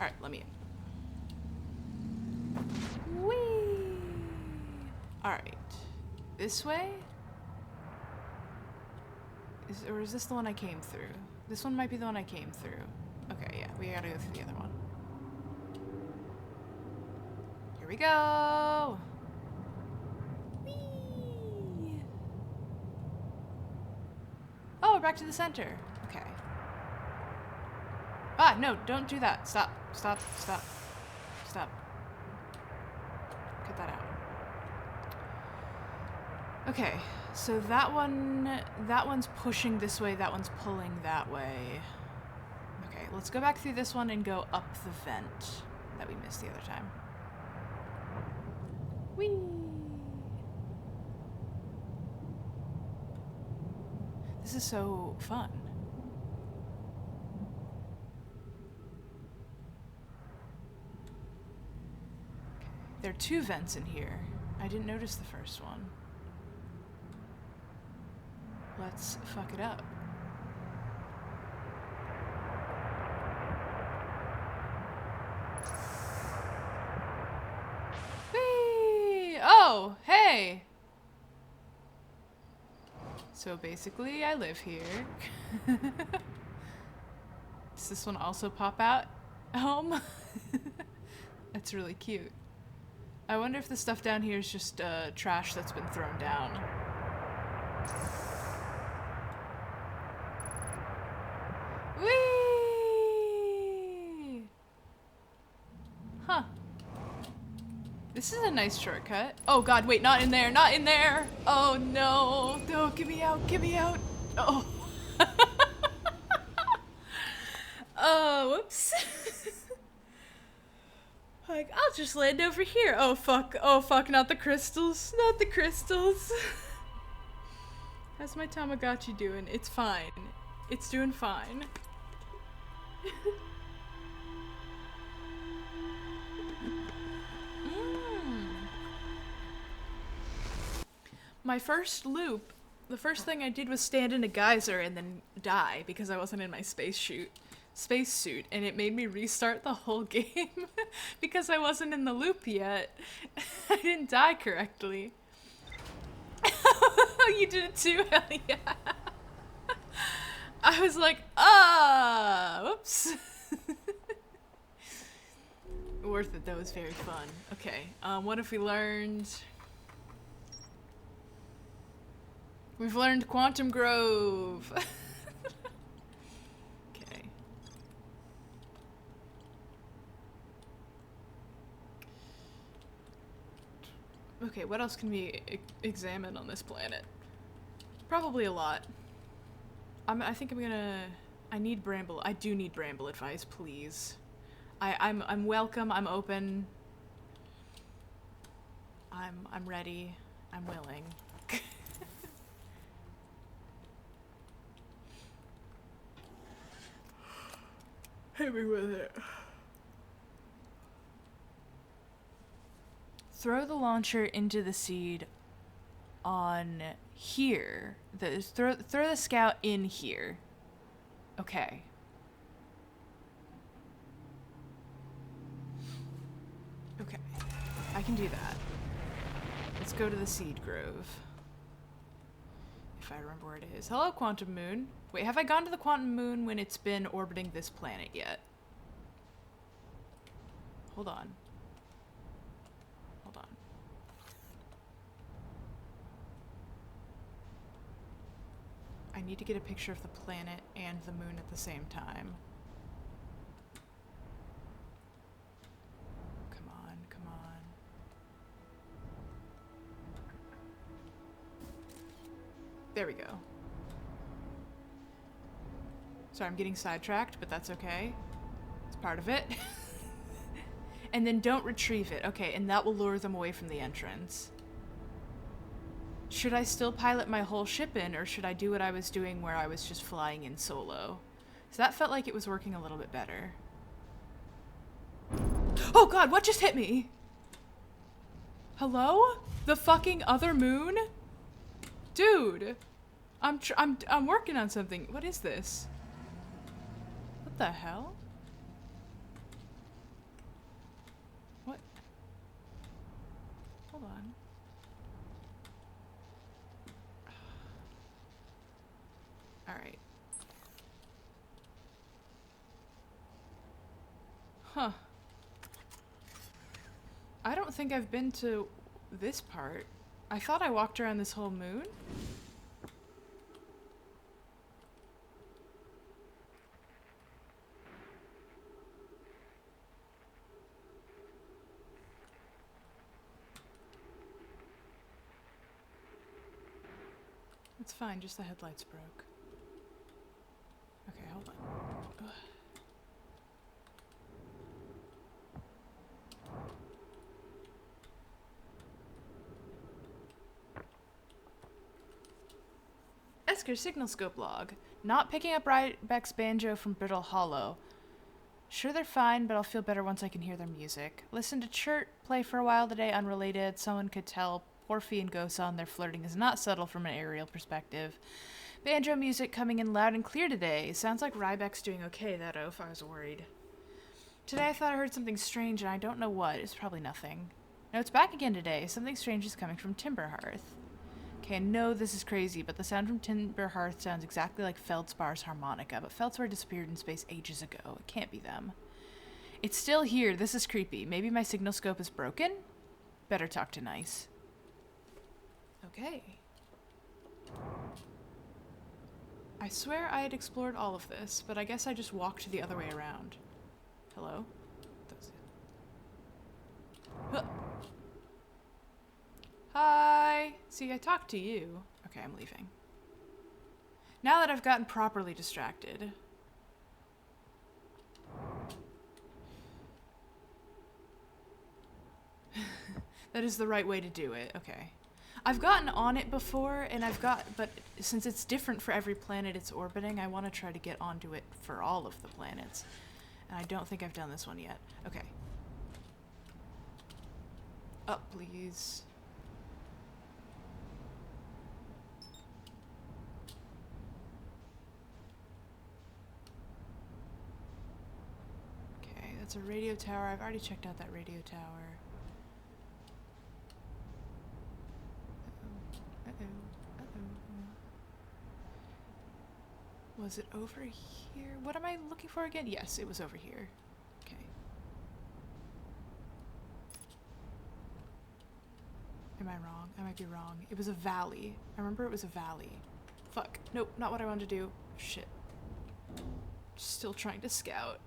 Alright, let me in. Whee! Alright. This way? Or is this the one I came through? This one might be the one I came through. Okay, yeah, we gotta go through the other one. Here we go! Whee! Oh, we're back to the center. Okay. Ah, no, don't do that. Stop, stop, stop, stop. Cut that out. Okay, so that one's pushing this way, that one's pulling that way. Okay, let's go back through this one and go up the vent that we missed the other time. Whee! This is so fun. There are two vents in here. I didn't notice the first one. Let's fuck it up. Whee! Oh, hey! So basically, I live here. Does this one also pop out home? That's really cute. I wonder if the stuff down here is just trash that's been thrown down. Whee! Huh. This is a nice shortcut. Oh god, wait, not in there, not in there! Oh no, no, get me out, get me out! Oh. Oh, whoops. Like, I'll just land over here. Oh fuck, not the crystals, not the crystals. How's my Tamagotchi doing? It's fine. It's doing fine. My first loop, the first thing I did was stand in a geyser and then die because I wasn't in my spacesuit, and it made me restart the whole game because I wasn't in the loop yet. I didn't die correctly. You did it too? Hell yeah. I was like, whoops. Worth it though, it was very fun. Okay, what if we learned? We've learned Quantum Grove. Okay. Okay, what else can we examine on this planet? Probably a lot. I think I'm gonna... I need Bramble. I do need Bramble advice, please. I'm welcome. I'm open. I'm ready. I'm willing. Hit me with it. Throw the launcher into the seed on here. Throw the scout in here. Okay. Okay. I can do that. Let's go to the seed grove. If I remember where it is. Hello, Quantum Moon. Wait, have I gone to the Quantum Moon when it's been orbiting this planet yet? Hold on. Hold on. I need to get a picture of the planet and the moon at the same time. Come on, come on. There we go. Sorry, I'm getting sidetracked, but that's okay. It's part of it. And then don't retrieve it. Okay, and that will lure them away from the entrance. Should I still pilot my whole ship in, or should I do what I was doing where I was just flying in solo? So that felt like it was working a little bit better. Oh god, what just hit me? Hello? The fucking other moon? Dude! I'm working on something. What is this? What the hell? What? Hold on. Alright. Huh. I don't think I've been to this part. I thought I walked around this whole moon. It's fine, just the headlights broke. Okay, hold on. Ugh. Esker signal scope log. Not picking up Rybeck's banjo from Brittle Hollow. Sure they're fine, but I'll feel better once I can hear their music. Listen to Chert play for a while today, unrelated. Someone could tell Porphy and Gosan their flirting is not subtle from an aerial perspective. Banjo music coming in loud and clear today. Sounds like Rybeck's doing okay, that oaf. I was worried. Today I thought I heard something strange, and I don't know what. It's probably nothing. No, it's back again today. Something strange is coming from Timberhearth. Okay, I know this is crazy, but the sound from Timberhearth sounds exactly like Feldspar's harmonica, but Feldspar disappeared in space ages ago. It can't be them. It's still here. This is creepy. Maybe my signal scope is broken? Better talk to Nice. Okay. I swear I had explored all of this, but I guess I just walked the other way around. Hello? Huh. Hi! See, I talked to you. Okay, I'm leaving. Now that I've gotten properly distracted. That is the right way to do it. Okay. I've gotten on it before, and but since it's different for every planet it's orbiting, I want to try to get onto it for all of the planets. And I don't think I've done this one yet. Okay. Up, please. Okay, that's a radio tower. I've already checked out that radio tower. Was it over here? What am I looking for again? Yes, it was over here. Okay. Am I wrong? I might be wrong. It was a valley. I remember it was a valley. Fuck. Nope, not what I wanted to do. Shit. Still trying to scout.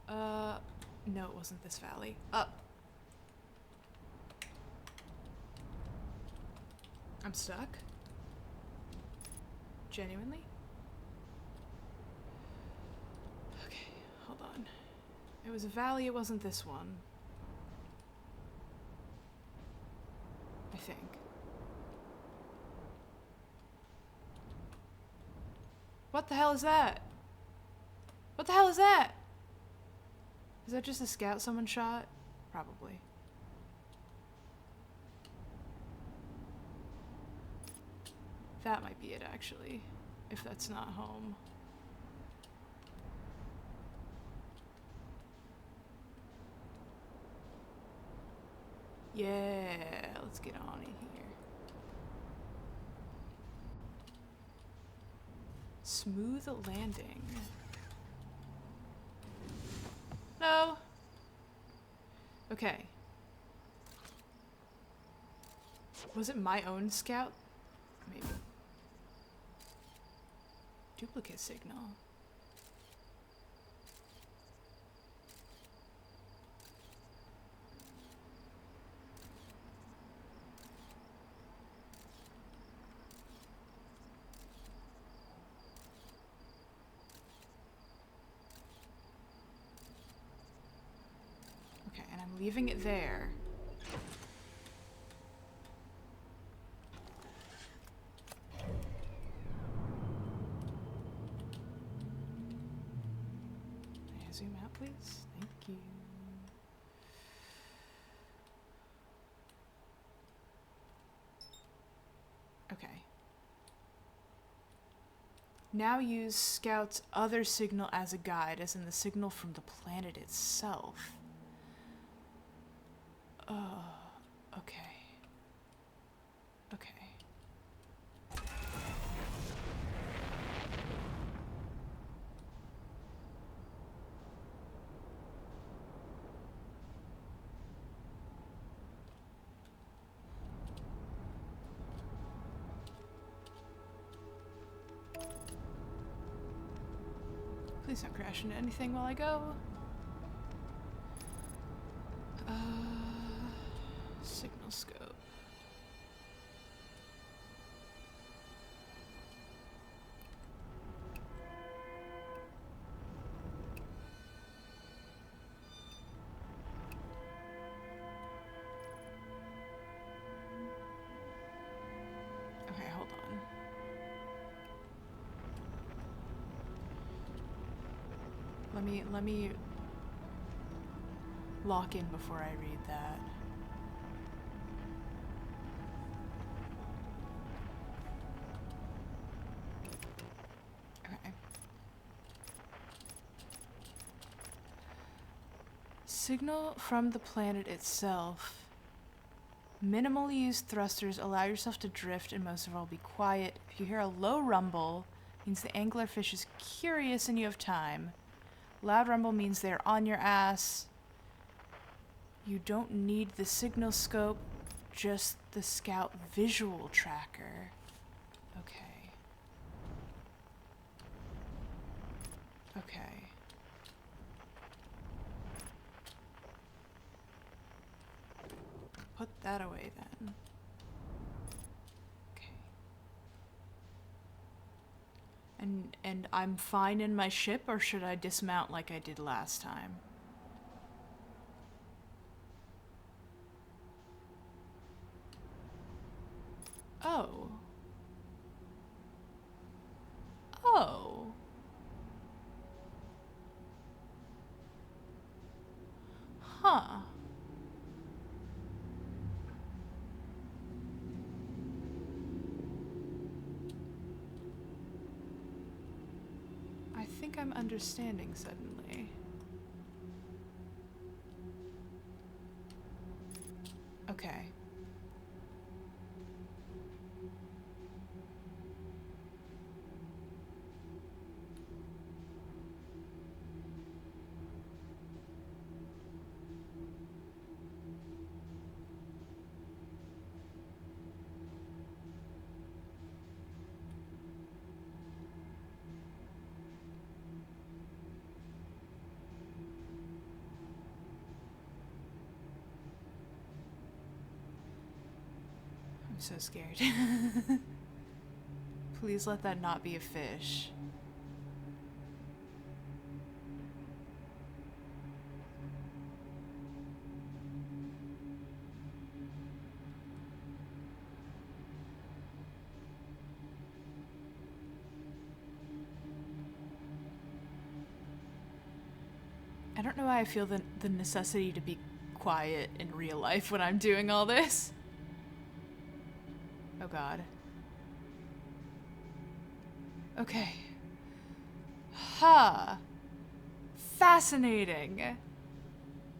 No, it wasn't this valley. Up. I'm stuck. Genuinely? Okay, hold on. It was a valley, it wasn't this one. I think. What the hell is that? What the hell is that? Is that just a scout someone shot? Probably. That might be it, actually. If that's not home. Yeah, let's get on in here. Smooth landing. No. Okay. Was it my own scout? Maybe. Duplicate signal. Okay, and I'm leaving it there. Zoom out, please. Thank you. Okay. Now use Scout's other signal as a guide, as in the signal from the planet itself. Okay. Okay. Please don't crash into anything while I go. Signal scope. Okay, hold on. Let me lock in before I read that. Okay. Signal from the planet itself. Minimally used thrusters allow yourself to drift and most of all be quiet. If you hear a low rumble, it means the anglerfish is curious and you have time. Loud rumble means they're on your ass. You don't need the signal scope, just the Scout visual tracker. Okay. Okay. Put that away then. Okay. And I'm fine in my ship, or should I dismount like I did last time? Oh. Oh. Huh. I think I'm understanding suddenly. Okay. I'm so scared. Please let that not be a fish. I don't know why I feel the necessity to be quiet in real life when I'm doing all this. Oh god. Okay. Ha! Fascinating!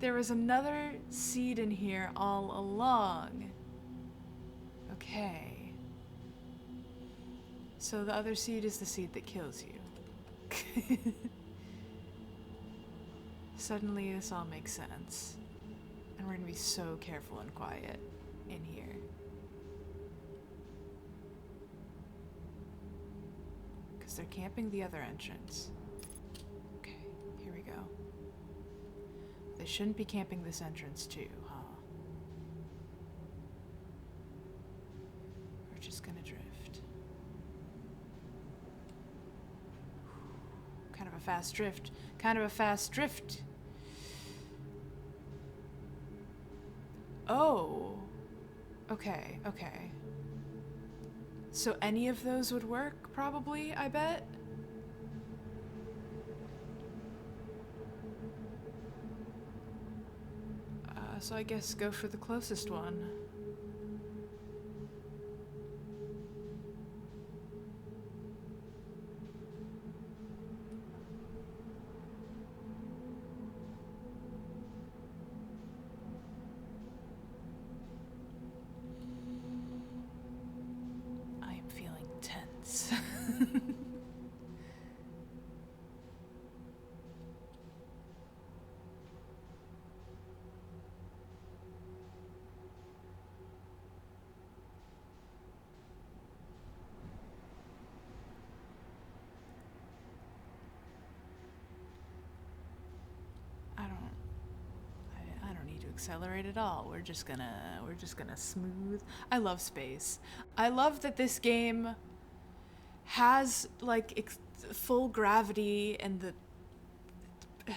There was another seed in here all along. Okay. So the other seed is the seed that kills you. Suddenly this all makes sense. And we're gonna be so careful and quiet in here. Because they're camping the other entrance. Okay, here we go. They shouldn't be camping this entrance too, huh? We're just gonna drift. Kind of a fast drift. Kind of a fast drift. Oh. Okay, okay. So any of those would work, probably, I bet? So I guess go for the closest one. I am feeling tense. I don't need to accelerate at all. We're just gonna smooth. I love space. I love that this game has like full gravity and the I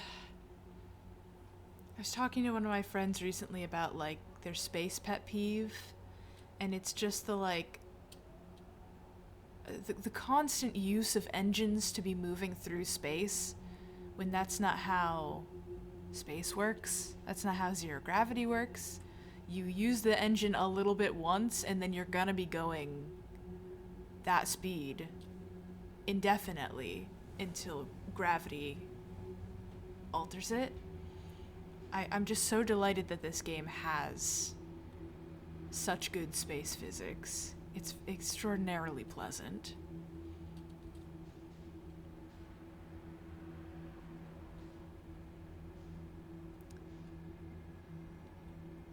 was talking to one of my friends recently about like their space pet peeve, and it's just the like the constant use of engines to be moving through space when that's not how space works. That's not how zero gravity works. You use the engine a little bit once and then you're gonna be going that speed indefinitely until gravity alters it. I'm just so delighted that this game has such good space physics. It's extraordinarily pleasant.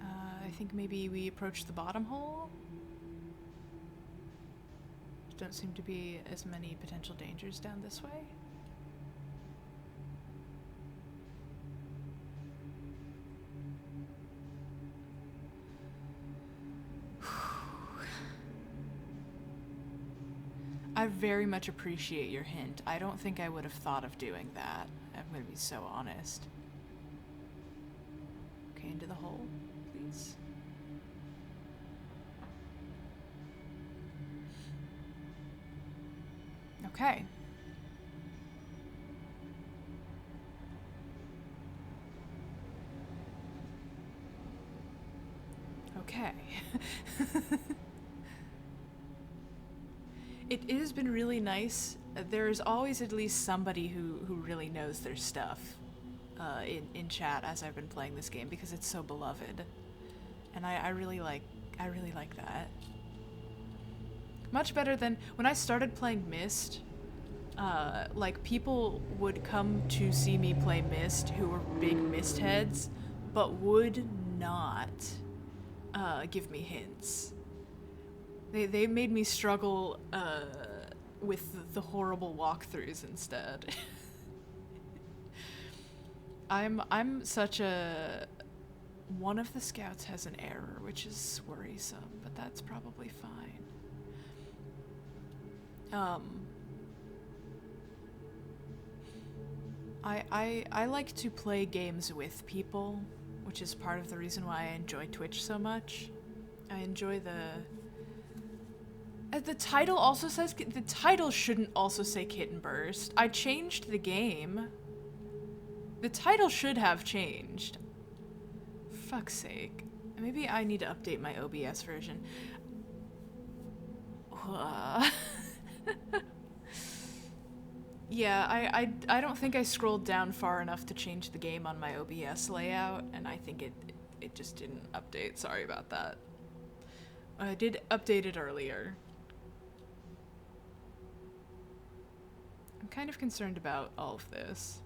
I think maybe we approach the bottom hole. There don't seem to be as many potential dangers down this way. I very much appreciate your hint. I don't think I would have thought of doing that. I'm gonna be so honest. Okay, into the hole, please. Okay. Okay. It has been really nice. There's always at least somebody who really knows their stuff in chat as I've been playing this game because it's so beloved, and I really like that. Much better than when I started playing Myst. Like people would come to see me play Myst who were big Myst heads, but would not give me hints. They made me struggle with the horrible walkthroughs instead. I'm such a One of the scouts has an error, which is worrisome, but that's probably fine. I like to play games with people, which is part of the reason why I enjoy Twitch so much. I enjoy the title also says, the title shouldn't also say Kitten Burst. I changed the game. The title should have changed. Fuck's sake. Maybe I need to update my OBS version. Yeah, I don't think I scrolled down far enough to change the game on my OBS layout, and I think it just didn't update. Sorry about that. I did update it earlier. I'm kind of concerned about all of this.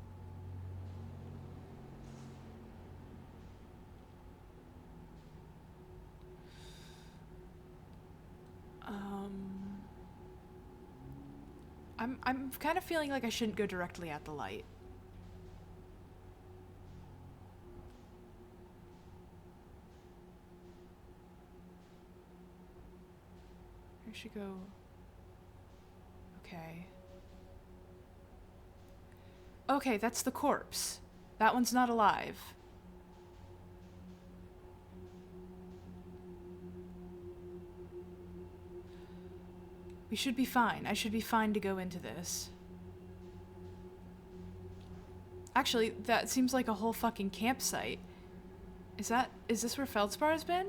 I'm kind of feeling like I shouldn't go directly at the light. I should go... Okay. Okay, that's the corpse. That one's not alive. We should be fine. I should be fine to go into this. Actually, that seems like a whole fucking campsite. Is this where Feldspar has been?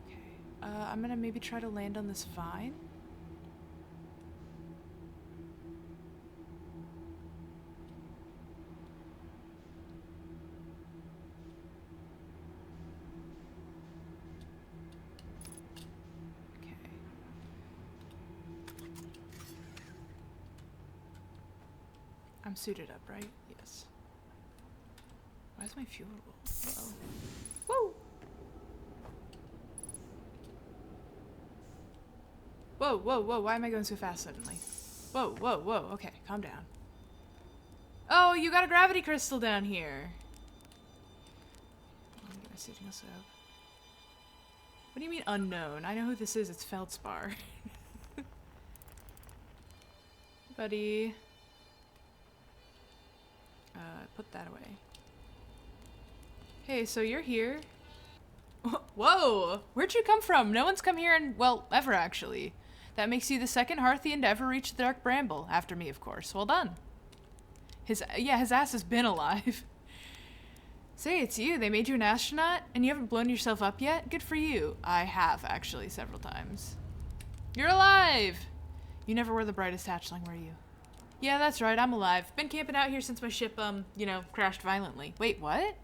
Okay. I'm gonna maybe try to land on this vine. I'm suited up, right? Yes. Why is my fuel low? Whoa! Whoa, whoa, whoa, why am I going so fast suddenly? Whoa, whoa, whoa, okay, calm down. Oh, you got a gravity crystal down here. Let me get my signals up. What do you mean unknown? I know who this is, it's Feldspar. Buddy. Put that away. Hey, so you're here? Whoa! Where'd you come from? No one's come here in, well, ever actually. That makes you the second Hearthian to ever reach the Dark Bramble. After me, of course. Well done. His ass has been alive. Say, it's you. They made you an astronaut? And you haven't blown yourself up yet? Good for you. I have, actually, several times. You're alive! You never were the brightest hatchling, were you? Yeah, that's right, I'm alive. Been camping out here since my ship, crashed violently. Wait, what?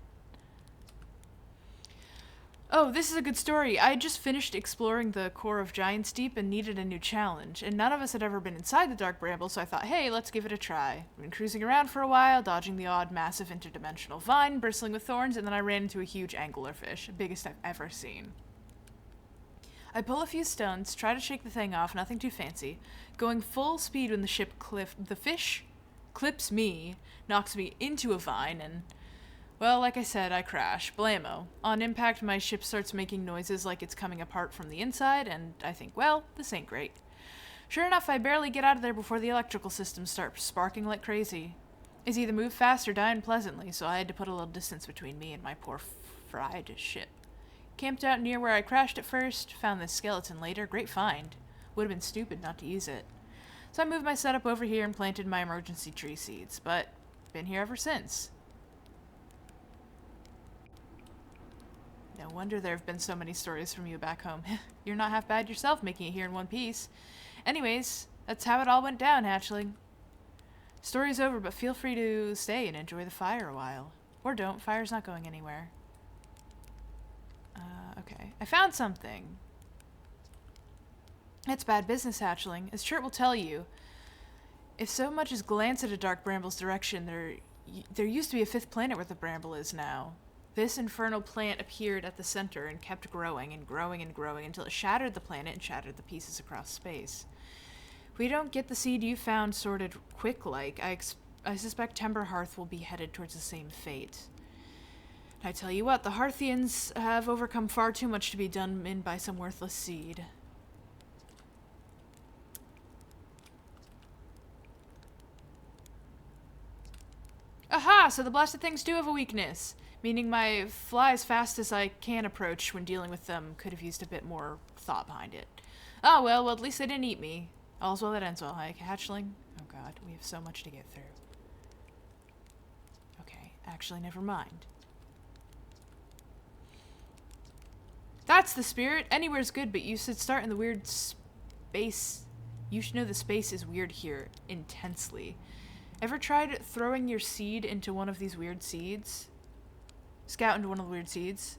Oh, this is a good story. I had just finished exploring the core of Giant's Deep and needed a new challenge, and none of us had ever been inside the Dark Bramble, so I thought, hey, let's give it a try. I've been cruising around for a while, dodging the odd massive interdimensional vine bristling with thorns, and then I ran into a huge anglerfish, biggest I've ever seen. I pull a few stunts, try to shake the thing off, nothing too fancy. Going full speed when the fish clips me, knocks me into a vine, and, well, like I said, I crash. Blammo. On impact, my ship starts making noises like it's coming apart from the inside, and I think, well, this ain't great. Sure enough, I barely get out of there before the electrical systems start sparking like crazy. It's either move fast or die unpleasantly, so I had to put a little distance between me and my poor fried ship. Camped out near where I crashed at first, found this skeleton later, great find. Would have been stupid not to use it. So I moved my setup over here and planted my emergency tree seeds, but been here ever since. No wonder there have been so many stories from you back home. You're not half bad yourself making it here in one piece. Anyways, that's how it all went down, hatchling. Story's over, but feel free to stay and enjoy the fire a while. Or don't, fire's not going anywhere. Okay. I found something. It's bad business, hatchling. As Chert will tell you, if so much as glance at a Dark Bramble's direction, there used to be a fifth planet where the Bramble is now. This infernal plant appeared at the center and kept growing and growing and growing until it shattered the planet and shattered the pieces across space. If we don't get the seed you found sorted quick-like, I suspect Timber Hearth will be headed towards the same fate. I tell you what, the Hearthians have overcome far too much to be done in by some worthless seed. Aha! So the blasted things do have a weakness. Meaning my fly as fast as I can approach when dealing with them could have used a bit more thought behind it. Oh well, at least they didn't eat me. All's well that ends well. Hi, hatchling. Oh god, we have so much to get through. Okay, actually never mind. That's the spirit. Anywhere's good, but you should start in the weird space. You should know the space is weird here. Intensely. Ever tried throwing your seed into one of these weird seeds? Scout into one of the weird seeds.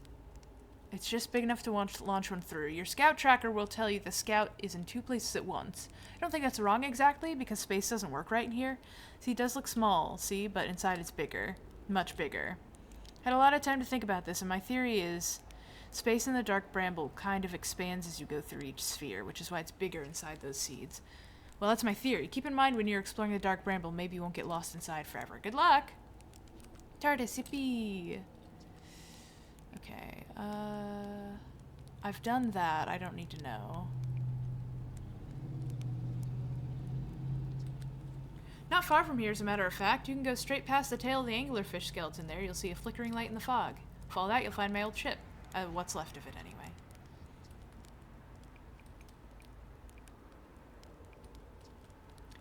It's just big enough to launch one through. Your scout tracker will tell you the scout is in 2 places at once. I don't think that's wrong exactly, because space doesn't work right in here. See, it does look small, see? But inside it's bigger. Much bigger. Had a lot of time to think about this, and my theory is space in the dark bramble kind of expands as you go through each sphere, which is why it's bigger inside those seeds. Well, that's my theory. Keep in mind when you're exploring the dark bramble, maybe you won't get lost inside forever. Good luck! TARDIS, yippee! Okay, I've done that. I don't need to know. Not far from here, as a matter of fact. You can go straight past the tail of the anglerfish skeleton there. You'll see a flickering light in the fog. Follow that, you'll find my old ship. What's left of it, anyway.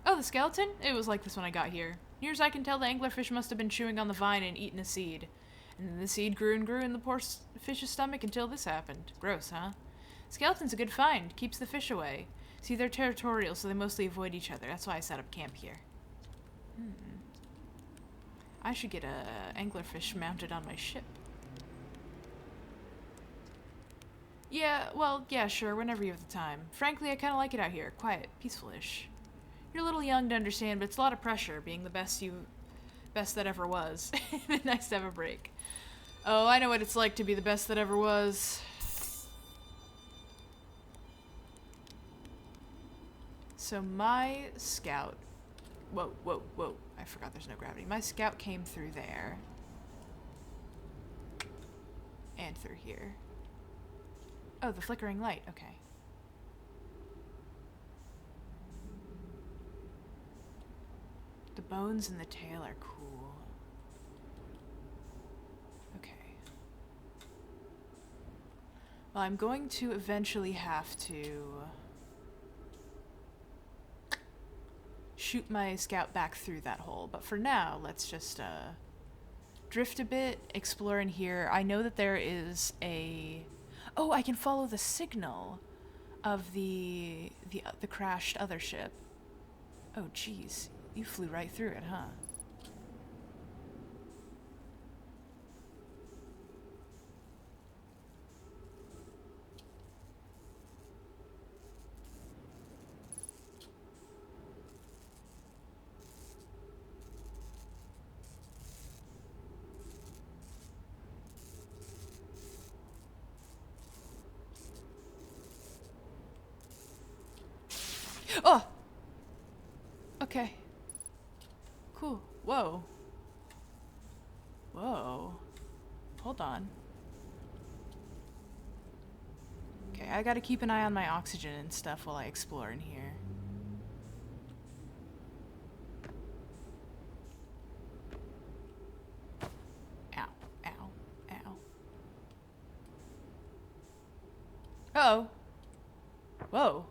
Oh, the skeleton? It was like this when I got here. Near as I can tell, the anglerfish must have been chewing on the vine and eaten a seed. And then the seed grew and grew in the poor fish's stomach until this happened. Gross, huh? Skeleton's a good find. Keeps the fish away. See, they're territorial, so they mostly avoid each other. That's why I set up camp here. I should get a anglerfish mounted on my ship. Yeah, well, yeah, sure, whenever you have the time. Frankly, I kind of like it out here. Quiet, peaceful-ish. You're a little young to understand, but it's a lot of pressure, being the best that ever was. It'd been nice to have a break. Oh, I know what it's like to be the best that ever was. So my scout... Whoa, whoa, whoa. I forgot there's no gravity. My scout came through there. And through here. Oh, the flickering light. Okay. The bones and the tail are cool. Okay. Well, I'm going to eventually have to shoot my scout back through that hole, but for now, let's just drift a bit, explore in here. I know that there is a... Oh, I can follow the signal of the crashed other ship. Oh, jeez. You flew right through it, huh? Oh! Okay. Cool. Whoa. Whoa. Hold on. Okay, I gotta keep an eye on my oxygen and stuff while I explore in here. Ow. Ow. Ow. Uh-oh. Whoa.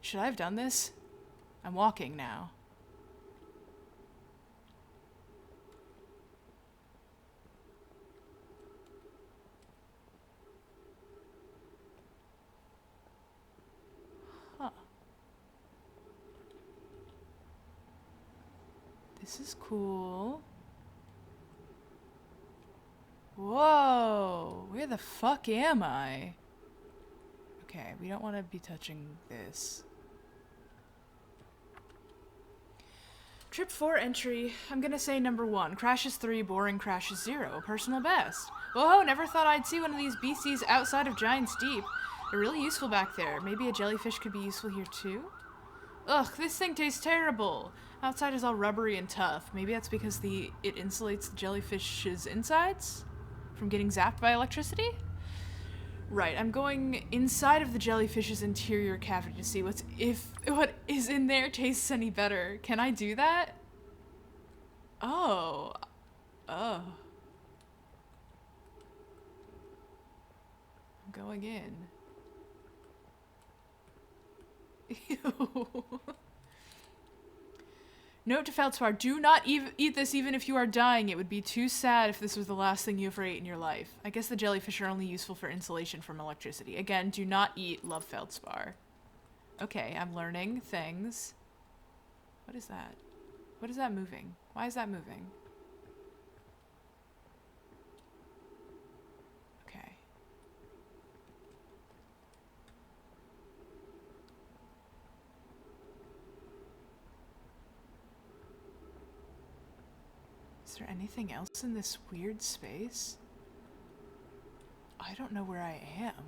Should I have done this? I'm walking now. Huh. This is cool. Whoa! Where the fuck am I? Okay, we don't want to be touching this. Trip 4 entry, I'm gonna say number 1. Crashes 3, boring crashes 0. Personal best. Whoa, never thought I'd see one of these beasties outside of Giant's Deep. They're really useful back there. Maybe a jellyfish could be useful here too? Ugh, this thing tastes terrible. Outside is all rubbery and tough. Maybe that's because it insulates the jellyfish's insides from getting zapped by electricity? Right, I'm going inside of the jellyfish's interior cavity to see what is in there tastes any better. Can I do that? Oh. Oh. I'm going in. Ew. Note to Feldspar, do not eat this even if you are dying. It would be too sad if this was the last thing you ever ate in your life. I guess the jellyfish are only useful for insulation from electricity. Again, do not eat love Feldspar. Okay, I'm learning things. What is that? What is that moving? Why is that moving? Okay. Is there anything else in this weird space? I don't know where I am.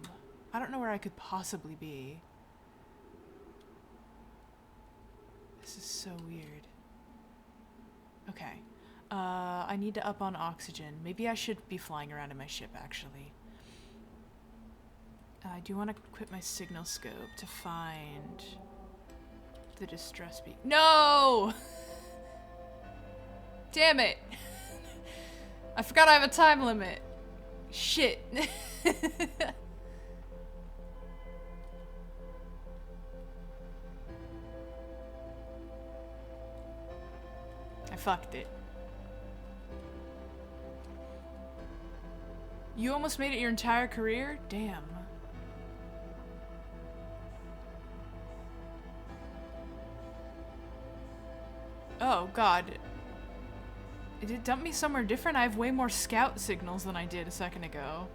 I don't know where I could possibly be. This is so weird. Okay. I need to up on oxygen. Maybe I should be flying around in my ship, actually. I do want to quit my signal scope to find the distress beacon. No! Damn it! I forgot I have a time limit. Shit. I fucked it. You almost made it your entire career? Damn. Oh, God. Did it dump me somewhere different? I have way more scout signals than I did a second ago.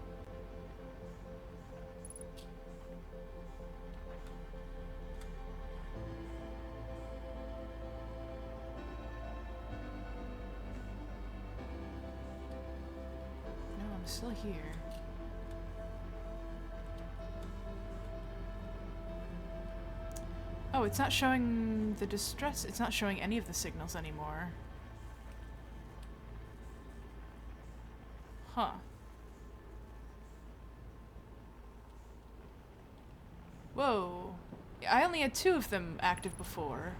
No, I'm still here. Oh, it's not showing the distress. It's not showing any of the signals anymore. Huh. Whoa. I only had 2 of them active before.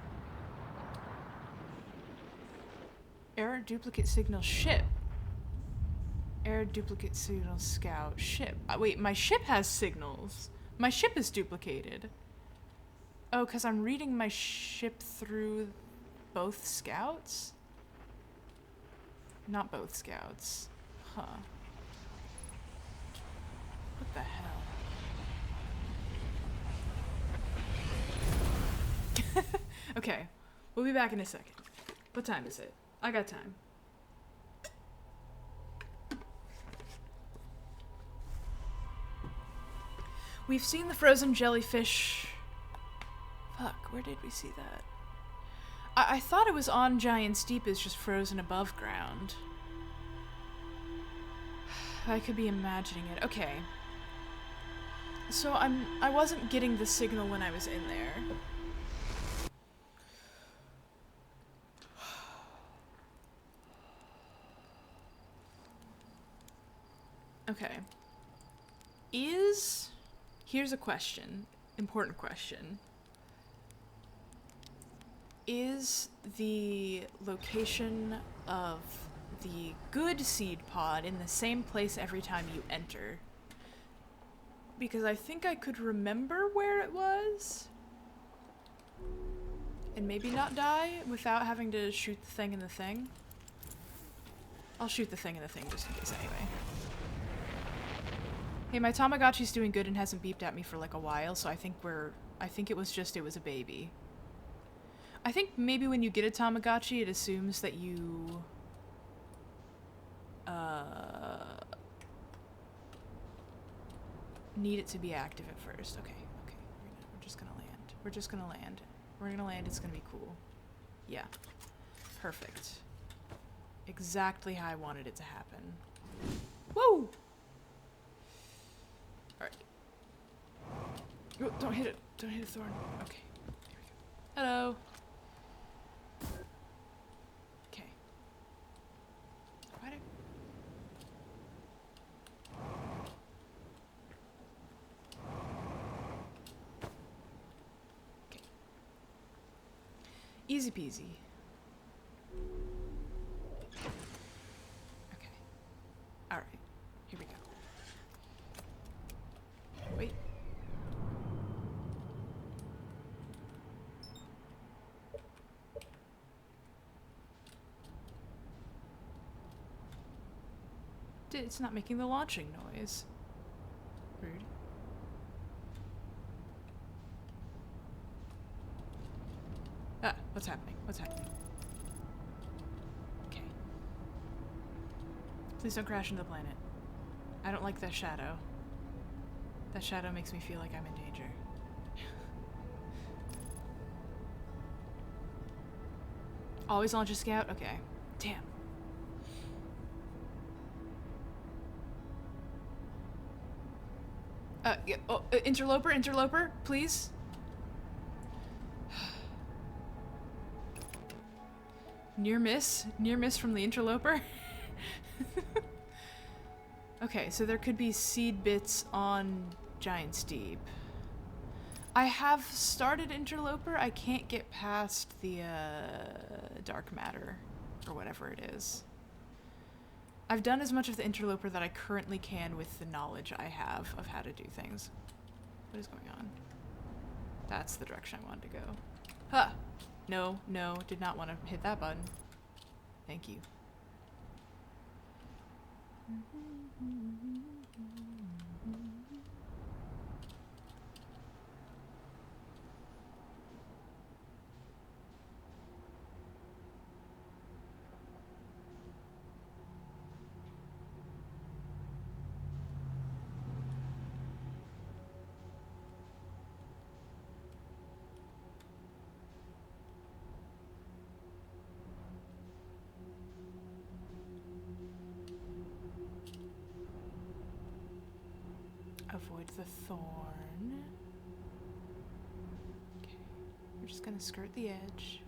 Error duplicate signal ship. Error duplicate signal scout ship. Wait, my ship has signals. My ship is duplicated. Oh, because I'm reading my ship through both scouts? Not both scouts. Huh. What the hell? Okay, we'll be back in a second. What time is it? I got time. We've seen the frozen jellyfish. Fuck, where did we see that? I thought it was on Giant's Deep, it's just frozen above ground. I could be imagining it. Okay. So I wasn't getting the signal when I was in there. Okay. Here's a question. Important question. Is the location of the good seed pod in the same place every time you enter? Because I think I could remember where it was. And maybe not die without having to shoot the thing in the thing. I'll shoot the thing in the thing just in case anyway. Hey, my Tamagotchi's doing good and hasn't beeped at me for like a while, so I think it was a baby. I think maybe when you get a Tamagotchi, it assumes that you need it to be active at first. Okay. We're just gonna land. We're gonna land, it's gonna be cool. Yeah. Perfect. Exactly how I wanted it to happen. Woo! Alright. Oh, don't hit it. Don't hit a thorn. Okay. Here we go. Hello. Easy peasy. Okay. Alright. Here we go. Wait. It's not making the launching noise. Rude. Ah, what's happening? What's happening? Okay. Please don't crash into the planet. I don't like that shadow. That shadow makes me feel like I'm in danger. Always launch a scout? Okay. Damn. Yeah, interloper, please? Near miss from the interloper? Okay, so there could be seed bits on Giant Steep. I have started interloper, I can't get past the, dark matter, or whatever it is. I've done as much of the interloper that I currently can with the knowledge I have of how to do things. What is going on? That's the direction I wanted to go. Huh! No, did not want to hit that button. Thank you. Avoid the thorn. Okay, we're just gonna skirt the edge.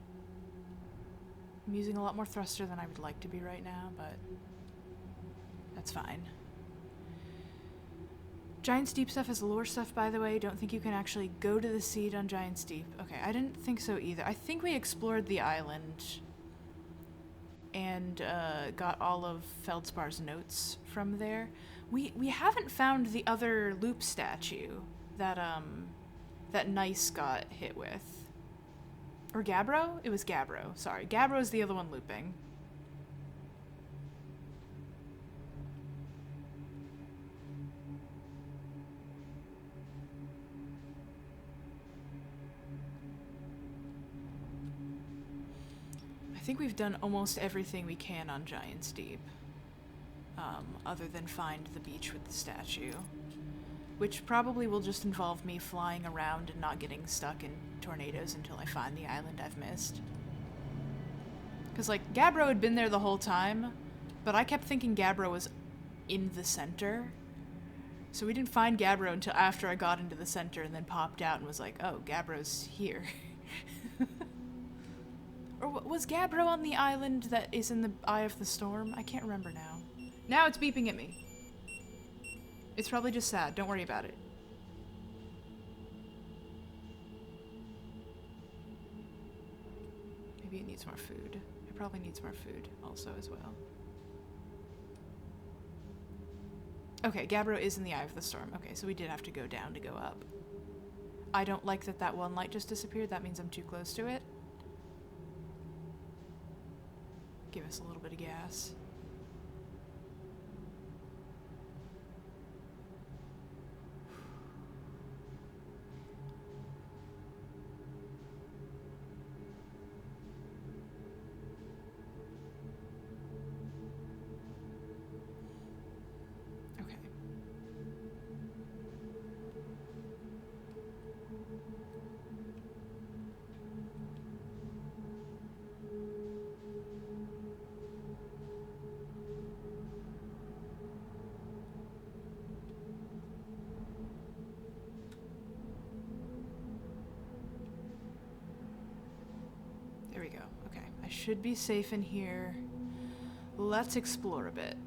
I'm using a lot more thruster than I would like to be right now, but that's fine. Giant Steep stuff is lore stuff, by the way. Don't think you can actually go to the seed on Giant Steep. Okay, I didn't think so either. I think we explored the island and got all of Feldspar's notes from there. We haven't found the other loop statue that that Nice got hit with. Or Gabbro? It was Gabbro. Sorry, Gabbro's the other one looping. I think we've done almost everything we can on Giant Steep. Other than find the beach with the statue. Which probably will just involve me flying around and not getting stuck in tornadoes until I find the island I've missed. Because, like, Gabbro had been there the whole time, but I kept thinking Gabbro was in the center. So we didn't find Gabbro until after I got into the center and then popped out and was like, oh, Gabbro's here. Or was Gabbro on the island that is in the Eye of the Storm? I can't remember now. Now it's beeping at me. It's probably just sad. Don't worry about it. Maybe it needs more food. It probably needs more food also as well. Okay, Gabbro is in the Eye of the Storm. Okay, so we did have to go down to go up. I don't like that that one light just disappeared. That means I'm too close to it. Give us a little bit of gas. There we go. Okay, I should be safe in here. Let's explore a bit.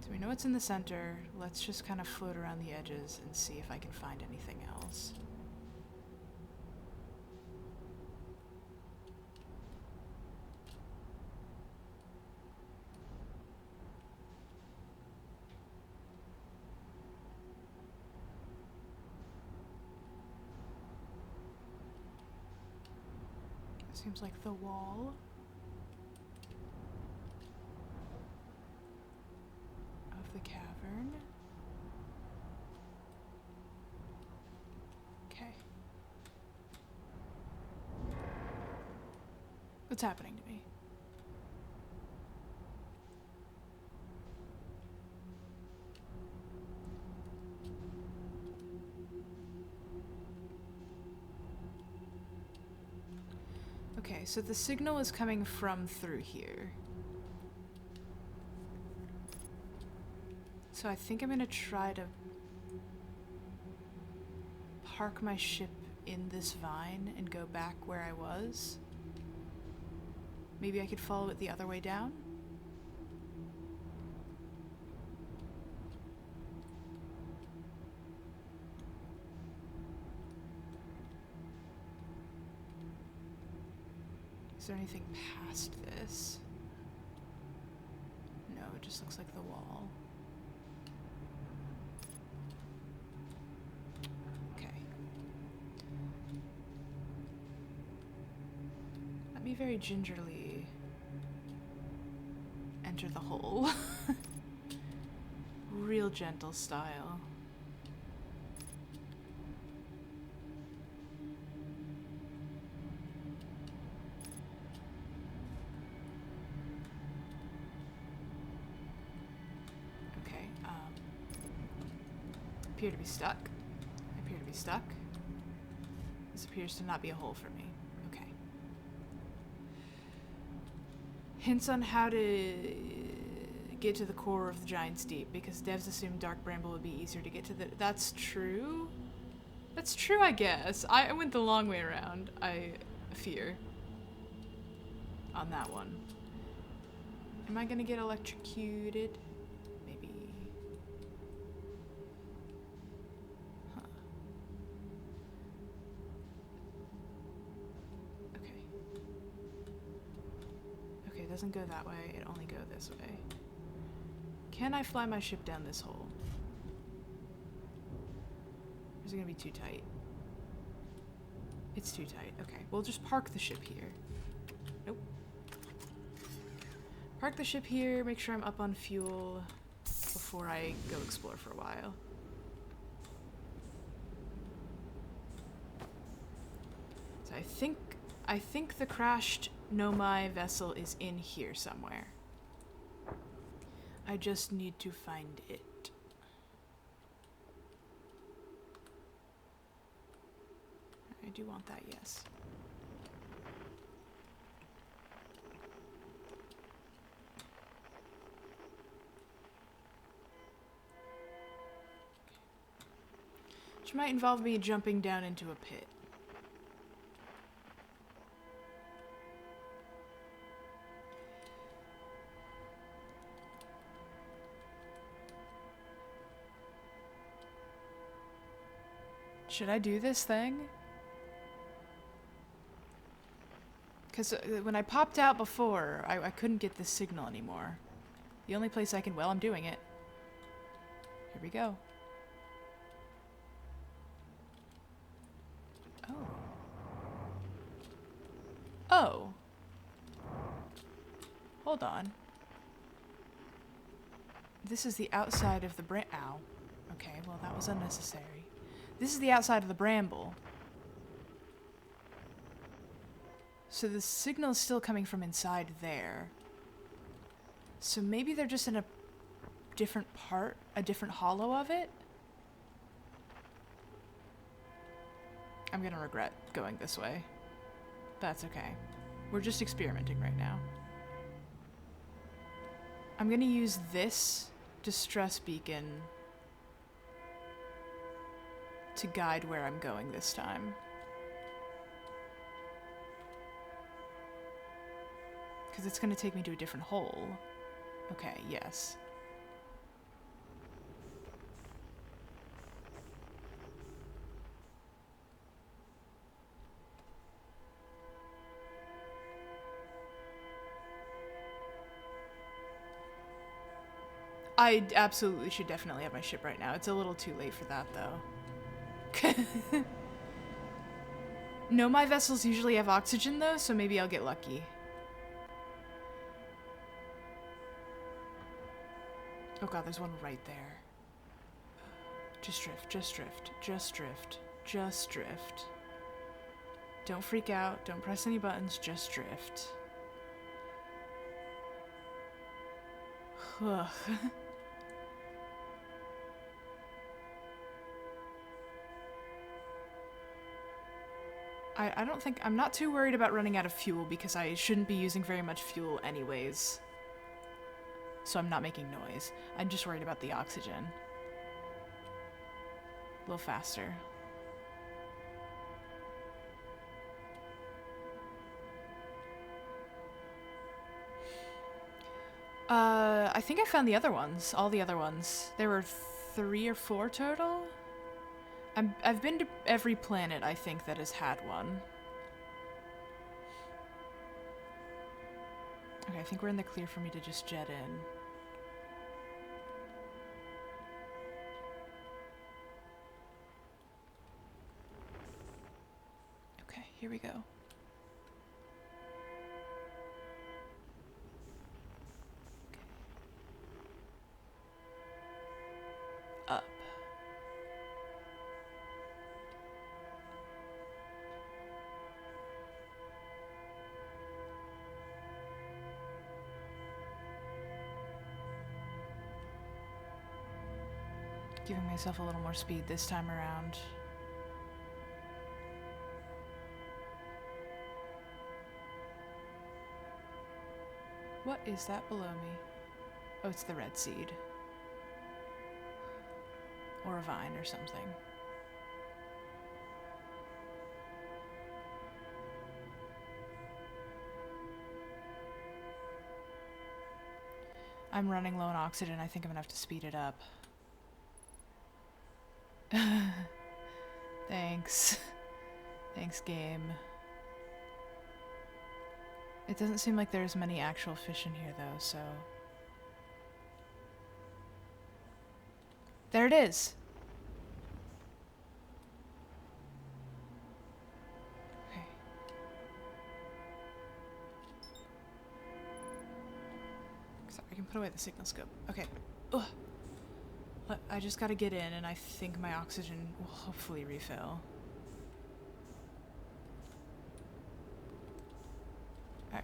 So we know it's in the center. Let's just kind of float around the edges and see if I can find anything else. Seems like the wall of the cavern. Okay. What's happening to me? Okay, so the signal is coming from through here. So I think I'm gonna try to park my ship in this vine and go back where I was. Maybe I could follow it the other way down? Is there anything past this? No, it just looks like the wall. Okay. Let me very gingerly enter the hole. Real gentle style. Appear to be stuck. I appear to be stuck. This appears to not be a hole for me. Okay. Hints on how to get to the core of the Giant's Deep, because devs assumed Dark Bramble would be easier to get to the... That's true? That's true, I guess. I went the long way around, I fear. On that one. Am I gonna get electrocuted? It doesn't go that way, it only go this way. Can I fly my ship down this hole? Or is it gonna be too tight? It's too tight. Okay, we'll just park the ship here. Nope. Park the ship here, make sure I'm up on fuel before I go explore for a while. So I think the crashed Nomai vessel is in here somewhere. I just need to find it. I do want that, yes. Which might involve me jumping down into a pit. Should I do this thing? Because when I popped out before, I couldn't get the signal anymore. The only place I can... Well, I'm doing it. Here we go. Oh. Oh. Hold on. This is the outside of the Ow. Okay, well that was unnecessary. This is the outside of the bramble. So the signal is still coming from inside there. So maybe they're just in a different part, a different hollow of it? I'm gonna regret going this way. That's okay. We're just experimenting right now. I'm gonna use this distress beacon to guide where I'm going this time. Because it's going to take me to a different hole. Okay, yes. I absolutely should definitely have my ship right now. It's a little too late for that, though. No, my vessels usually have oxygen though, so maybe I'll get lucky. Oh god, there's one right there. Just drift, just drift, just drift, just drift. Don't freak out, don't press any buttons, just drift. Ugh. I don't think, I'm not too worried about running out of fuel because I shouldn't be using very much fuel anyways. So I'm not making noise. I'm just worried about the oxygen. A little faster. I think I found the other ones. All the other ones. There were 3 or 4 total. I've been to every planet, I think, that has had one. Okay, I think we're in the clear for me to just jet in. Okay, here we go. Up. Giving myself a little more speed this time around. What is that below me? Oh, it's the red seed. Or a vine or something. I'm running low on oxygen. I think I'm gonna have to speed it up. Thanks. Thanks, game. It doesn't seem like there's many actual fish in here, though, so... There it is! Okay. Sorry, I can put away the signal scope. Okay. Ugh. I just gotta get in, and I think my oxygen will hopefully refill. Alright.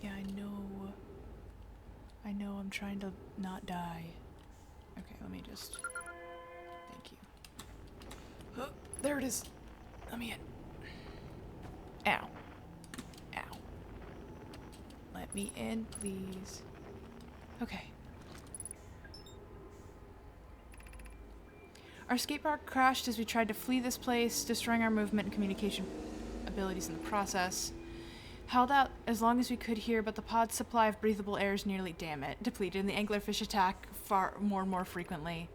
Yeah, I know I'm trying to not die. Okay, let me just... Thank you. Oh, there it is! Let me in. Ow. Ow. Let me in, please. Okay. Our skate park crashed as we tried to flee this place, destroying our movement and communication abilities in the process. Held out as long as we could here, but the pod's supply of breathable air is nearly depleted, and the anglerfish attack far more and more frequently.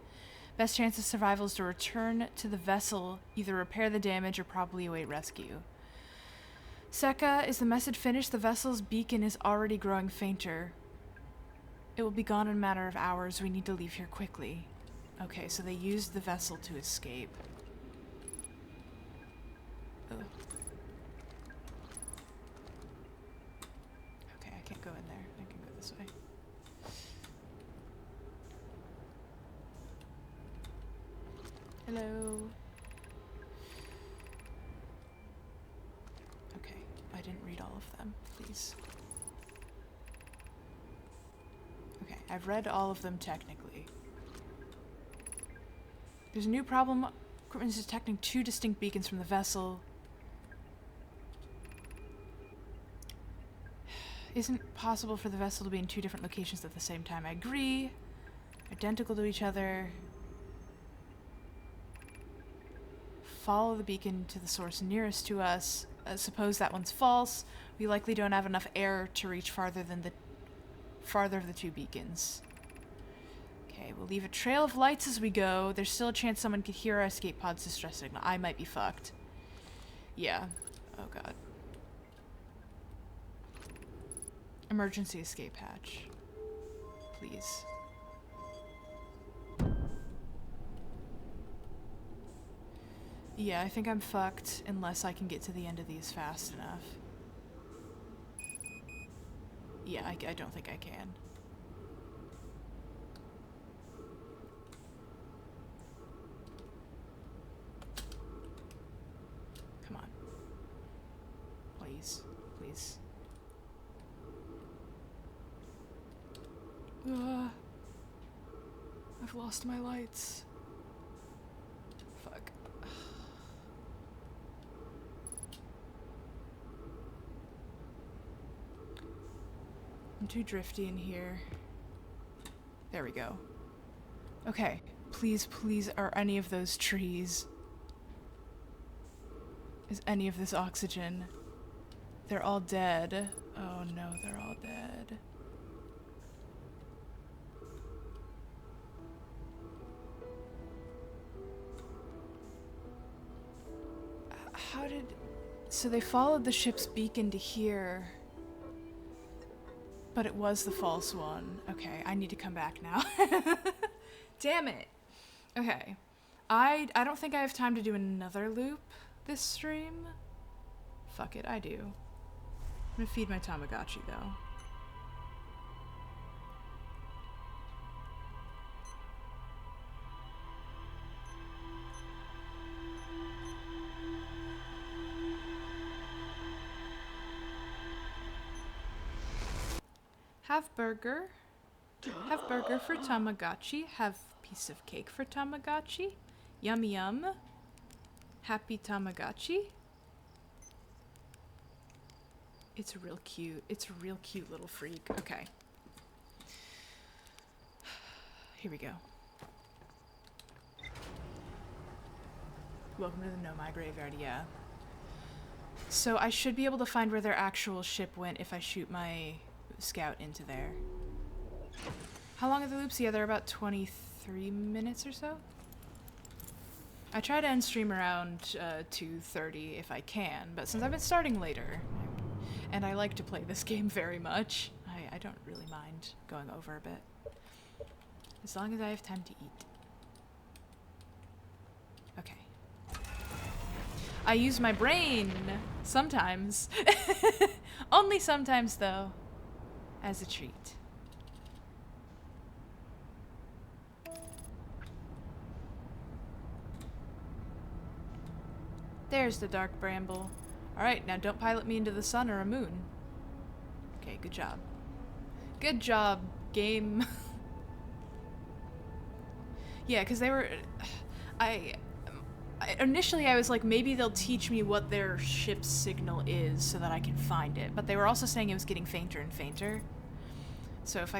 Best chance of survival is to return to the vessel, either repair the damage or probably await rescue. Seka, is the message finished? The vessel's beacon is already growing fainter. It will be gone in a matter of hours. We need to leave here quickly. Okay, so they used the vessel to escape. Ugh. Okay, I can't go in there. I can go this way. Hello. Okay, I didn't read all of them, please. Okay, I've read all of them technically. There's a new problem. Equipment is detecting 2 distinct beacons from the vessel. Isn't possible for the vessel to be in 2 different locations at the same time. I agree. Identical to each other. Follow the beacon to the source nearest to us. Suppose that one's false. We likely don't have enough air to reach farther of the 2 beacons. Okay, we'll leave a trail of lights as we go. There's still a chance someone could hear our escape pod's distress signal. I might be fucked. Yeah. Oh god. Emergency escape hatch. Please. Yeah, I think I'm fucked unless I can get to the end of these fast enough. Yeah, I don't think I can. Come on. Please. Please. I've lost my lights. Fuck. I'm too drifty in here. There we go. Okay. Please, please, are any of those trees? Is any of this oxygen? They're all dead. Oh no, they're all dead. How did... So they followed the ship's beacon to here. But it was the false one. Okay, I need to come back now. Damn it. Okay. I don't think I have time to do another loop this stream. Fuck it, I do. I'm gonna feed my Tamagotchi, though. Have burger. Have burger for Tamagotchi. Have piece of cake for Tamagotchi. Yum yum. Happy Tamagotchi. It's real cute. It's a real cute little freak. Okay. Here we go. Welcome to the Nomai Graveyard, yeah. So I should be able to find where their actual ship went if I shoot my scout into there. How long are the loops? Yeah, they're about 23 minutes or so. I try to end stream around 2:30 if I can, but since I've been starting later, and I like to play this game very much, I don't really mind going over a bit. As long as I have time to eat. Okay. I use my brain! Sometimes. Only sometimes, though. As a treat. There's the dark bramble. Alright, now don't pilot me into the sun or a moon. Okay, good job. Good job, game. Yeah, because they were... Initially I was like, maybe they'll teach me what their ship's signal is so that I can find it. But they were also saying it was getting fainter and fainter. So if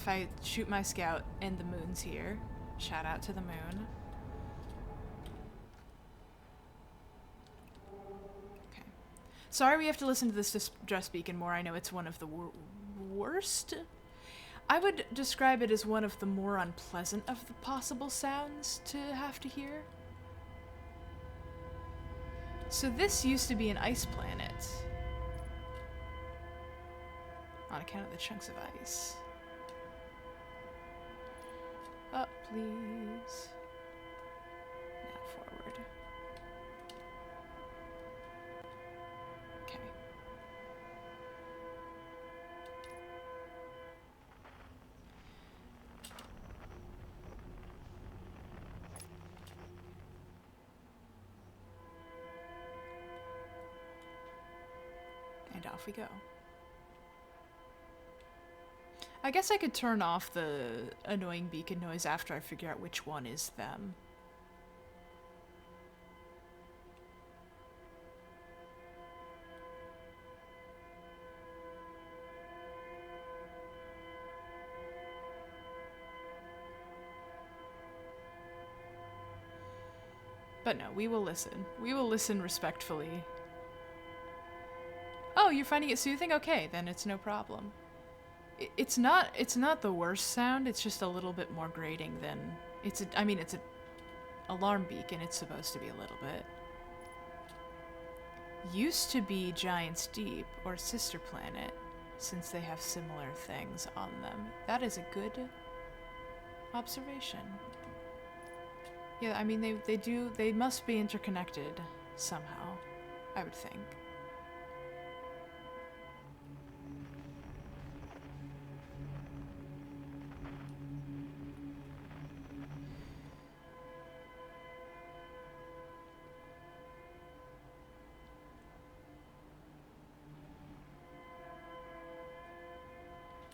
I shoot my scout and the moon's here, shout out to the moon. Okay. Sorry we have to listen to this distress beacon more. I know it's one of the worst. I would describe it as one of the more unpleasant of the possible sounds to have to hear. So this used to be an ice planet. On account of the chunks of ice. Up, please. Now forward. Okay. And off we go. I guess I could turn off the annoying beacon noise after I figure out which one is them. But no, we will listen. We will listen respectfully. Oh, you're finding it soothing? Okay, then it's no problem. It's not the worst sound, it's just a little bit more grating than... it's an alarm beacon, it's supposed to be a little bit. Used to be Giant's Deep, or Sister Planet, since they have similar things on them. That is a good observation. Yeah, I mean, they must be interconnected somehow, I would think.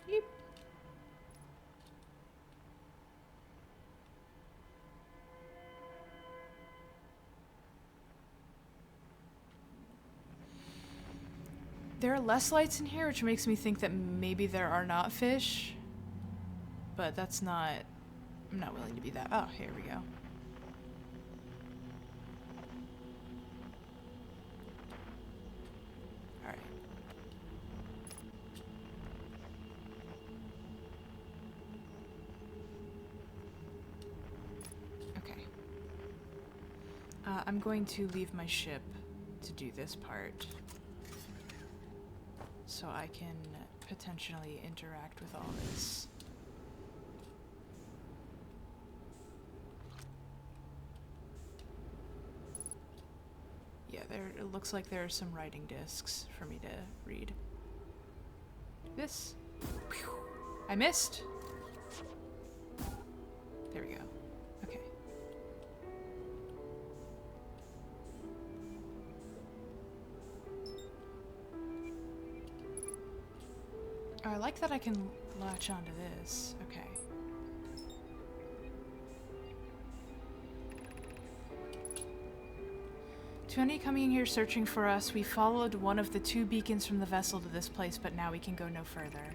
Yeep. There are less lights in here, which makes me think that maybe there are not fish. But that's not... I'm not willing to be that. Oh, here we go. Alright. Okay. I'm going to leave my ship to do this part, so I can potentially interact with all this. Yeah, it looks like there are some writing discs for me to read. This. Whew. I missed! There we go. Okay. Oh, I like that I can latch onto this. Okay. To any coming here searching for us, we followed one of the 2 beacons from the vessel to this place, but now we can go no further.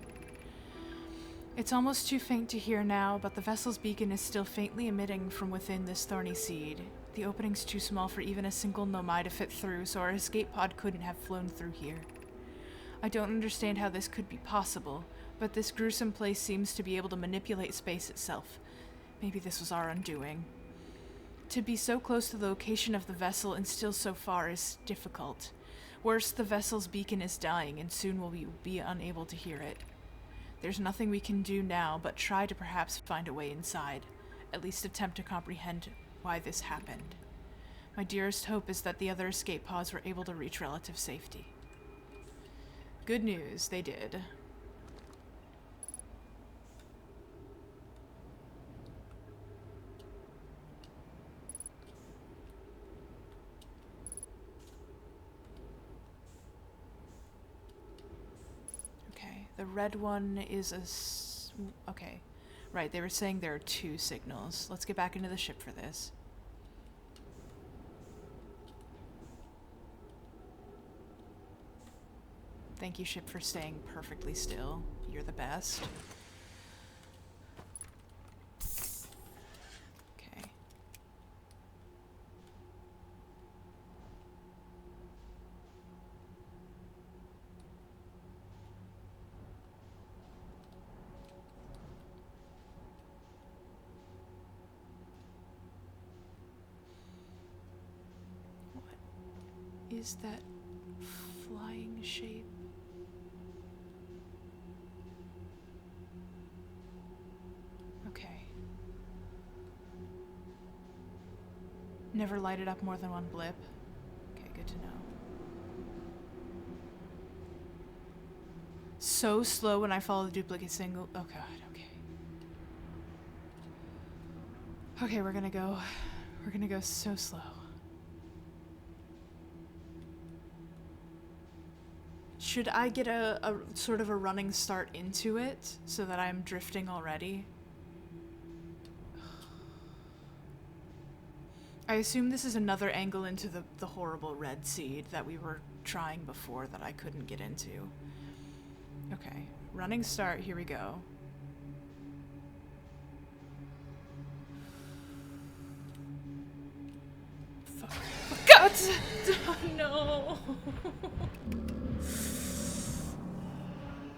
It's almost too faint to hear now, but the vessel's beacon is still faintly emitting from within this thorny seed. The opening's too small for even a single Nomai to fit through, so our escape pod couldn't have flown through here. I don't understand how this could be possible, but this gruesome place seems to be able to manipulate space itself. Maybe this was our undoing. To be so close to the location of the vessel and still so far is difficult. Worse, the vessel's beacon is dying, and soon we'll be unable to hear it. There's nothing we can do now but try to perhaps find a way inside, at least attempt to comprehend why this happened. My dearest hope is that the other escape pods were able to reach relative safety. Good news, they did. Okay, the red one is okay. Right, they were saying there are 2 signals. Let's get back into the ship for this. Thank you, ship, for staying perfectly still. You're the best. Okay. What is that flying shape? Okay. Never lighted up more than one blip. Okay, good to know. So slow when I follow the duplicate signal. Oh god, okay. Okay, we're gonna go so slow. Should I get a sort of a running start into it so that I'm drifting already? I assume this is another angle into the horrible red seed that we were trying before that I couldn't get into. Okay, running start, here we go. Fuck. God! Oh, no!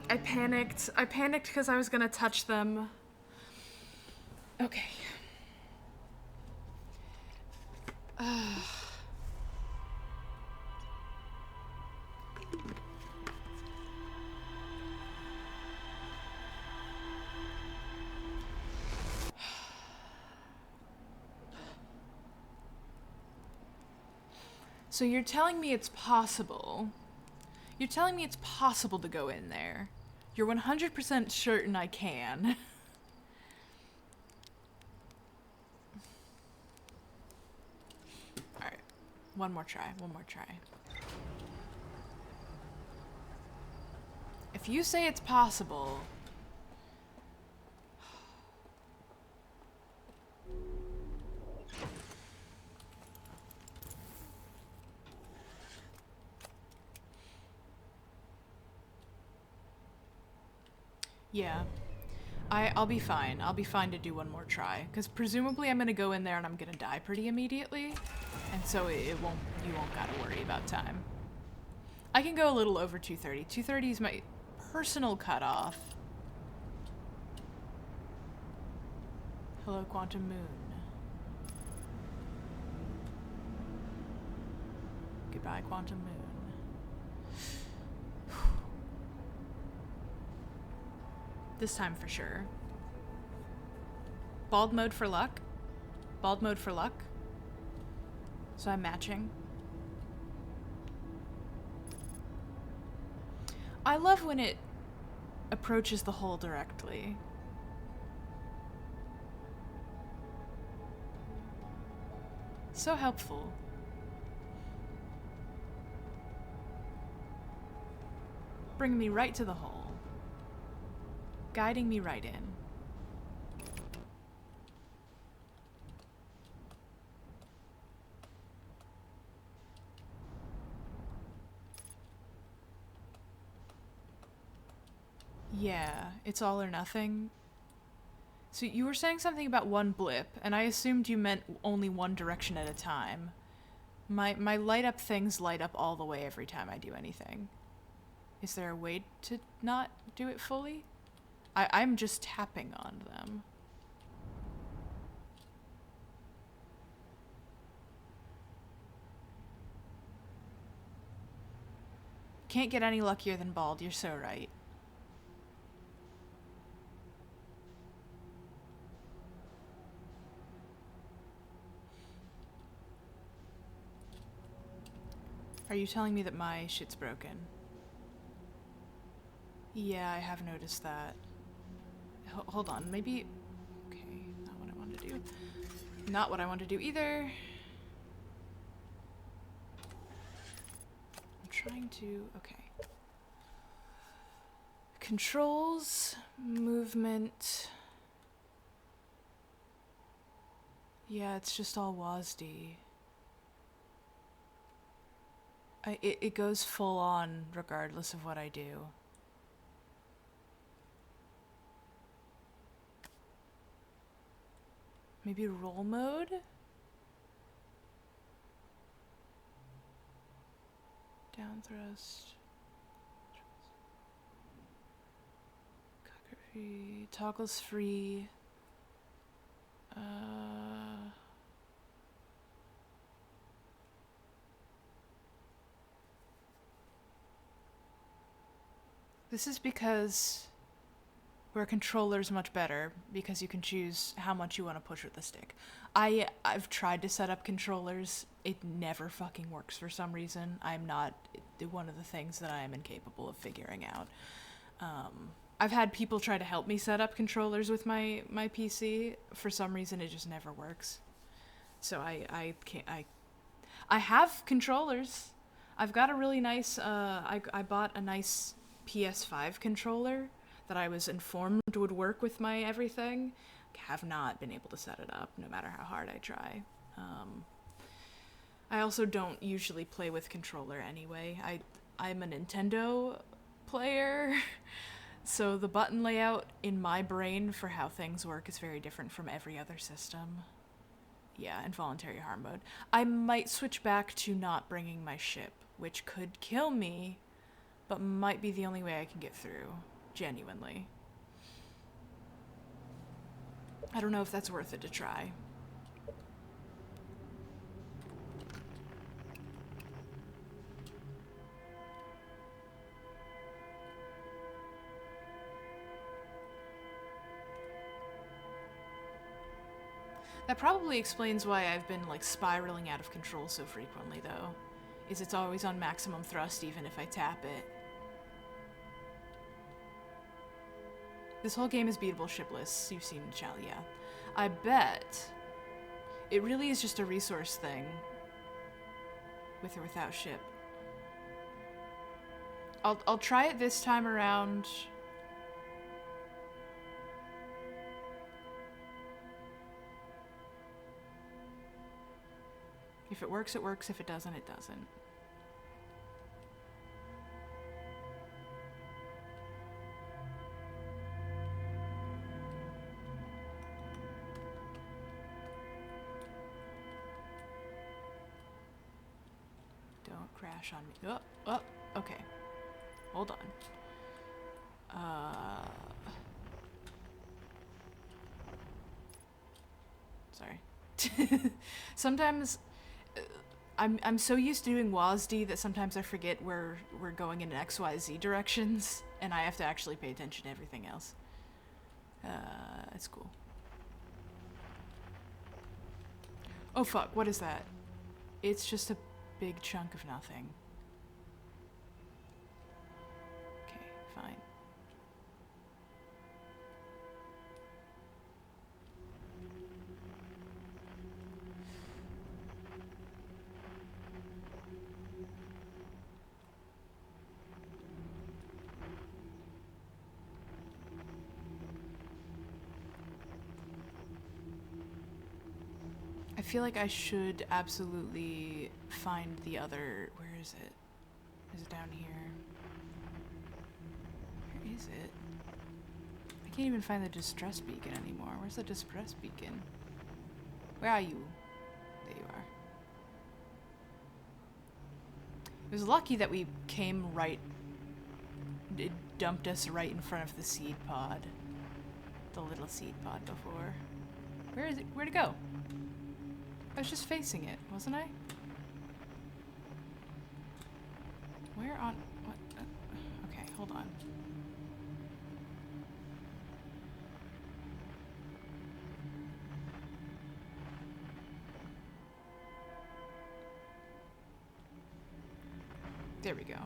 I panicked. I panicked because I was gonna touch them. Okay. So you're telling me it's possible. You're telling me it's possible to go in there. You're 100% certain I can. Alright. One more try. If you say it's possible... Yeah. I'll be fine. I'll be fine to do one more try. Because presumably I'm gonna go in there and I'm gonna die pretty immediately. And so you won't gotta worry about time. I can go a little over 230. 230 is my personal cutoff. Hello, Quantum Moon. Goodbye, Quantum Moon. This time for sure. Bald mode for luck? Bald mode for luck? So I'm matching. I love when it approaches the hole directly. So helpful. Bring me right to the hole. Guiding me right in. Yeah, it's all or nothing. So you were saying something about one blip, and I assumed you meant only one direction at a time. My light up things light up all the way every time I do anything. Is there a way to not do it fully? I'm just tapping on them. Can't get any luckier than bald, you're so right. Are you telling me that my shit's broken? Yeah, I have noticed that. Hold on, maybe... Okay, not what I wanted to do. Not what I want to do either. I'm trying to... Okay. Controls, movement... Yeah, it's just all WASD. It goes full on regardless of what I do. Maybe roll mode? Down thrust. Calligraphy. Toggles free. This is because where controller's much better, because you can choose how much you want to push with the stick. I've tried to set up controllers. It never fucking works for some reason. I'm not one of the things that I am incapable of figuring out. I've had people try to help me set up controllers with my PC. For some reason, it just never works. So I can't. I have controllers. I've got a really nice. I bought a nice PS5 controller that I was informed would work with my everything. Have not been able to set it up, no matter how hard I try. I also don't usually play with controller anyway. I'm a Nintendo player, so the button layout in my brain for how things work is very different from every other system. Yeah, involuntary harm mode. I might switch back to not bringing my ship, which could kill me, but might be the only way I can get through. Genuinely. I don't know if that's worth it to try. That probably explains why I've been, like, spiraling out of control so frequently, though. is it's always on maximum thrust even if I tap it. This whole game is beatable shipless. You've seen Chal, yeah. I bet it really is just a resource thing. With or without ship. I'll try it this time around. If it works, it works. If it doesn't, it doesn't. Don't crash on me. Oh, oh, okay. Hold on. Sorry. Sometimes I'm so used to doing WASD that sometimes I forget we're going in XYZ directions, and I have to actually pay attention to everything else. It's cool. Oh fuck, what is that? It's just a big chunk of nothing. Okay, fine. I feel like I should absolutely find the other... Where is it? Is it down here? Where is it? I can't even find the distress beacon anymore. Where's the distress beacon? Where are you? There you are. It was lucky that we came right... It dumped us right in front of the seed pod. The little seed pod before. Where is it? Where'd it go? I was just facing it, wasn't I? Where on... What? Okay, hold on. There we go.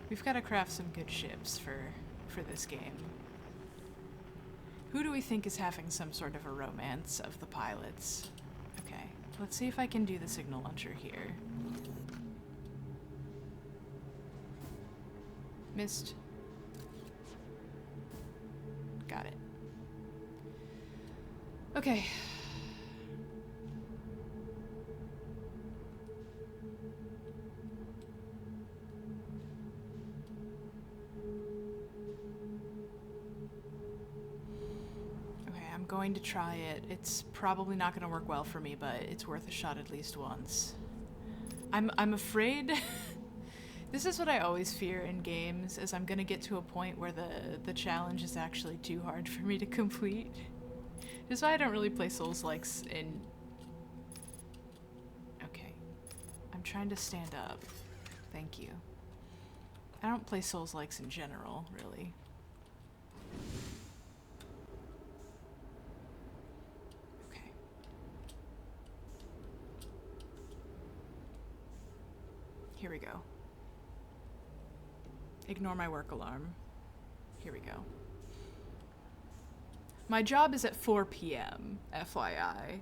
We've got to craft some good ships for this game. Who do we think is having some sort of a romance of the pilots? Okay, let's see if I can do the signal launcher here. Missed. Got it. Okay. Going to try it. It's probably not going to work well for me, but it's worth a shot at least once. I'm afraid this is what I always fear in games, is I'm going to get to a point where the challenge is actually too hard for me to complete. This is why I don't really play Souls-likes in... Okay. I'm trying to stand up. Thank you. I don't play Souls-likes in general, really. Here we go. Ignore my work alarm. Here we go. My job is at 4 p.m., FYI.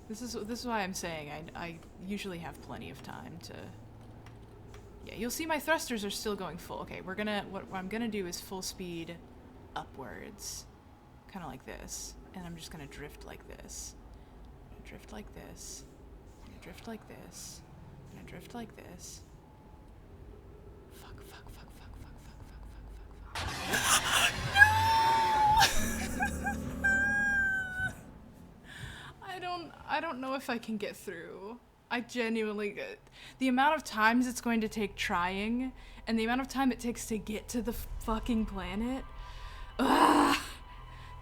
This is why I'm saying I usually have plenty of time to... Yeah, you'll see my thrusters are still going full. Okay, what I'm gonna do is full speed upwards. Kind of like this. And I'm just gonna drift like this. I'm gonna drift like this. I'm gonna drift like this. I'm gonna drift like this. Fuck. No! if I can get through. I genuinely get the amount of times it's going to take trying and the amount of time it takes to get to the fucking planet. Ugh.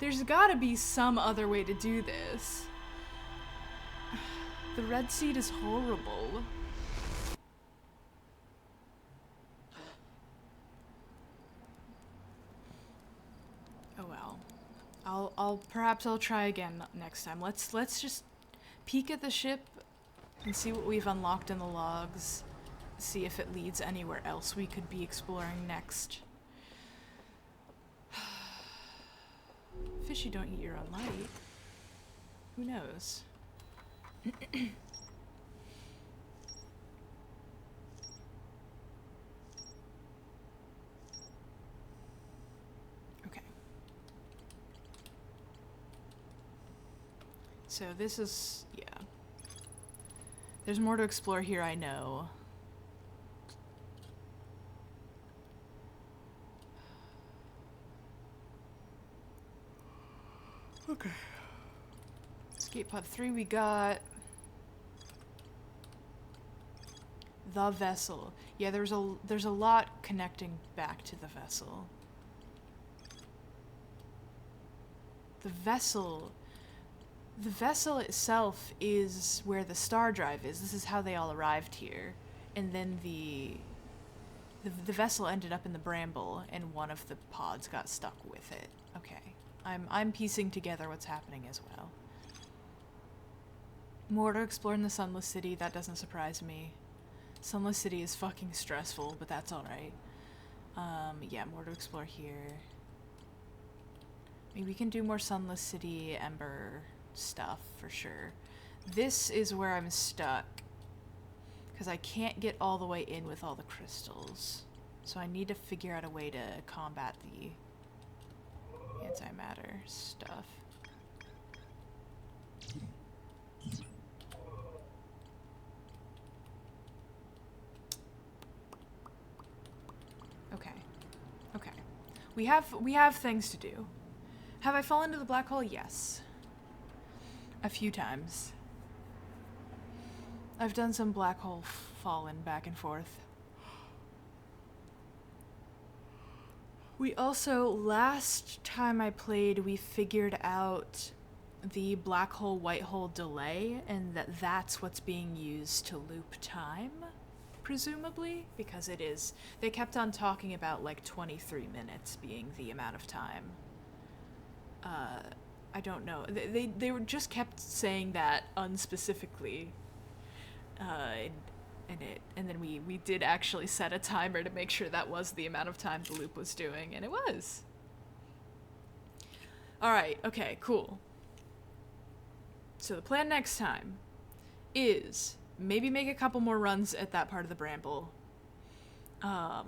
There's gotta be some other way to do this. The red seed is horrible. Oh well. Perhaps I'll try again next time. Let's just peek at the ship and see what we've unlocked in the logs. See if it leads anywhere else we could be exploring next. Fishy, don't eat your own light. Who knows? Okay. So this is, yeah. There's more to explore here, I know. Okay. Escape pod 3 we got. The vessel. Yeah, there's a lot connecting back to the vessel. The vessel itself is where the star drive is. This is how they all arrived here. And then the vessel ended up in the bramble and one of the pods got stuck with it. Okay. I'm piecing together what's happening as well. More to explore in the Sunless City, that doesn't surprise me. Sunless City is fucking stressful, but that's alright. Yeah, more to explore here. Maybe we can do more Sunless City Ember stuff for sure. This is where I'm stuck because I can't get all the way in with all the crystals. So I need to figure out a way to combat the antimatter stuff. Okay. Okay. We have things to do. Have I fallen into the black hole? Yes. A few times. I've done some black hole falling back and forth. We also, last time I played, we figured out the black hole white hole delay, and that's what's being used to loop time, presumably, because it is. They kept on talking about like 23 minutes being the amount of time. I don't know. They were just kept saying that unspecifically. And then we did actually set a timer to make sure that was the amount of time the loop was doing, and it was. Alright, okay, cool. So the plan next time is maybe make a couple more runs at that part of the bramble. I'm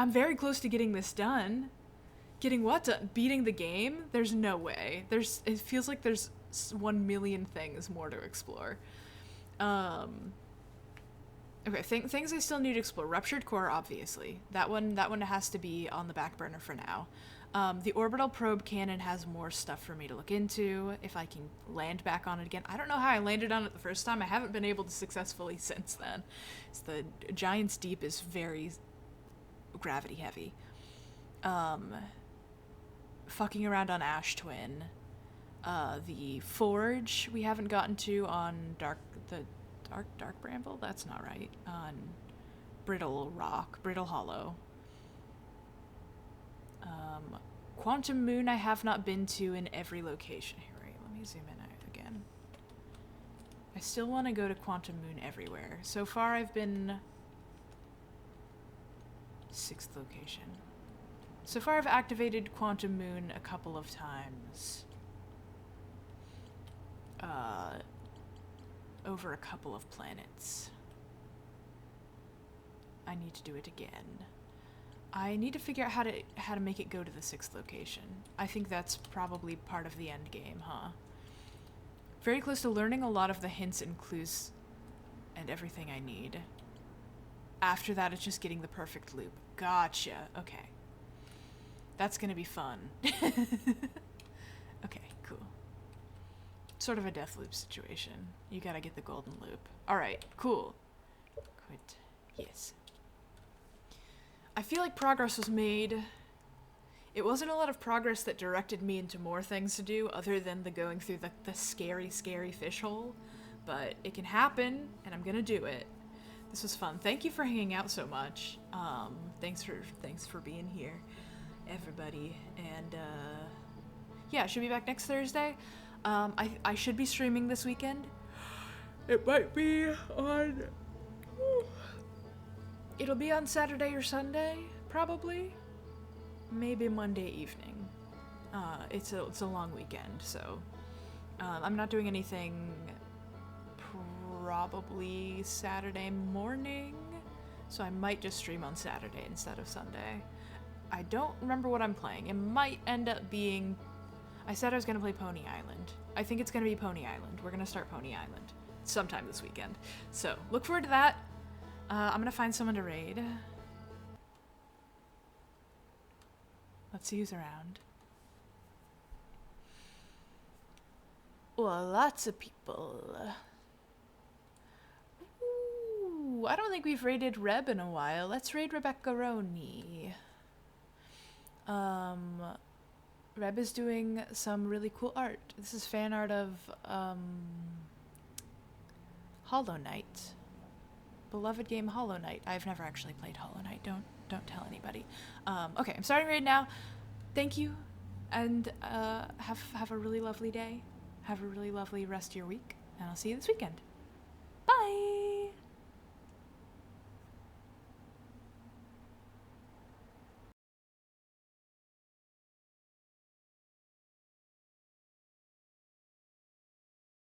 very close to getting this done. Getting what done? Beating the game? There's no way. It feels like there's 1 million things more to explore. Okay, things I still need to explore. Ruptured core, obviously. That one has to be on the back burner for now. The orbital probe cannon has more stuff for me to look into, if I can land back on it again. I don't know how I landed on it the first time. I haven't been able to successfully since then. The Giant's Deep is very gravity heavy. Fucking around on Ash Twin. The Forge we haven't gotten to on Dark Bramble? That's not right. On Brittle Hollow. Quantum Moon I have not been to in every location. Here, wait, let me zoom in again. I still want to go to Quantum Moon everywhere. So far I've been 6th location. So far I've activated Quantum Moon a couple of times. Over a couple of planets. I need to do it again. I need to figure out how to make it go to the 6th location. I think that's probably part of the end game, huh? Very close to learning a lot of the hints and clues and everything I need. After that, it's just getting the perfect loop. Gotcha. Okay. That's gonna be fun. Okay, cool. sort of a death loop situation. You gotta get the golden loop. Alright, cool. Quit. Yes. I feel like progress was made. It wasn't a lot of progress that directed me into more things to do other than the going through the scary, scary fish hole. But it can happen, and I'm gonna do it. This was fun. Thank you for hanging out so much. Thanks for being here, everybody. And yeah, should be back next Thursday. I should be streaming this weekend. It might be on. It'll be on Saturday or Sunday, probably. Maybe Monday evening. It's a long weekend, so I'm not doing anything. Probably Saturday morning, so I might just stream on Saturday instead of Sunday. I don't remember what I'm playing. It might end up being. I said I was gonna play Pony Island. I think it's gonna be Pony Island. We're gonna start Pony Island sometime this weekend. So look forward to that. I'm gonna find someone to raid. Let's see who's around. Well, lots of people. Ooh, I don't think we've raided Reb in a while. Let's raid Rebecca Roney. Reb is doing some really cool art. This is fan art of Hollow Knight. Beloved game Hollow Knight. I've never actually played Hollow Knight. Don't tell anybody. Okay, I'm starting right now. Thank you, and have a really lovely day. Have a really lovely rest of your week, and I'll see you this weekend.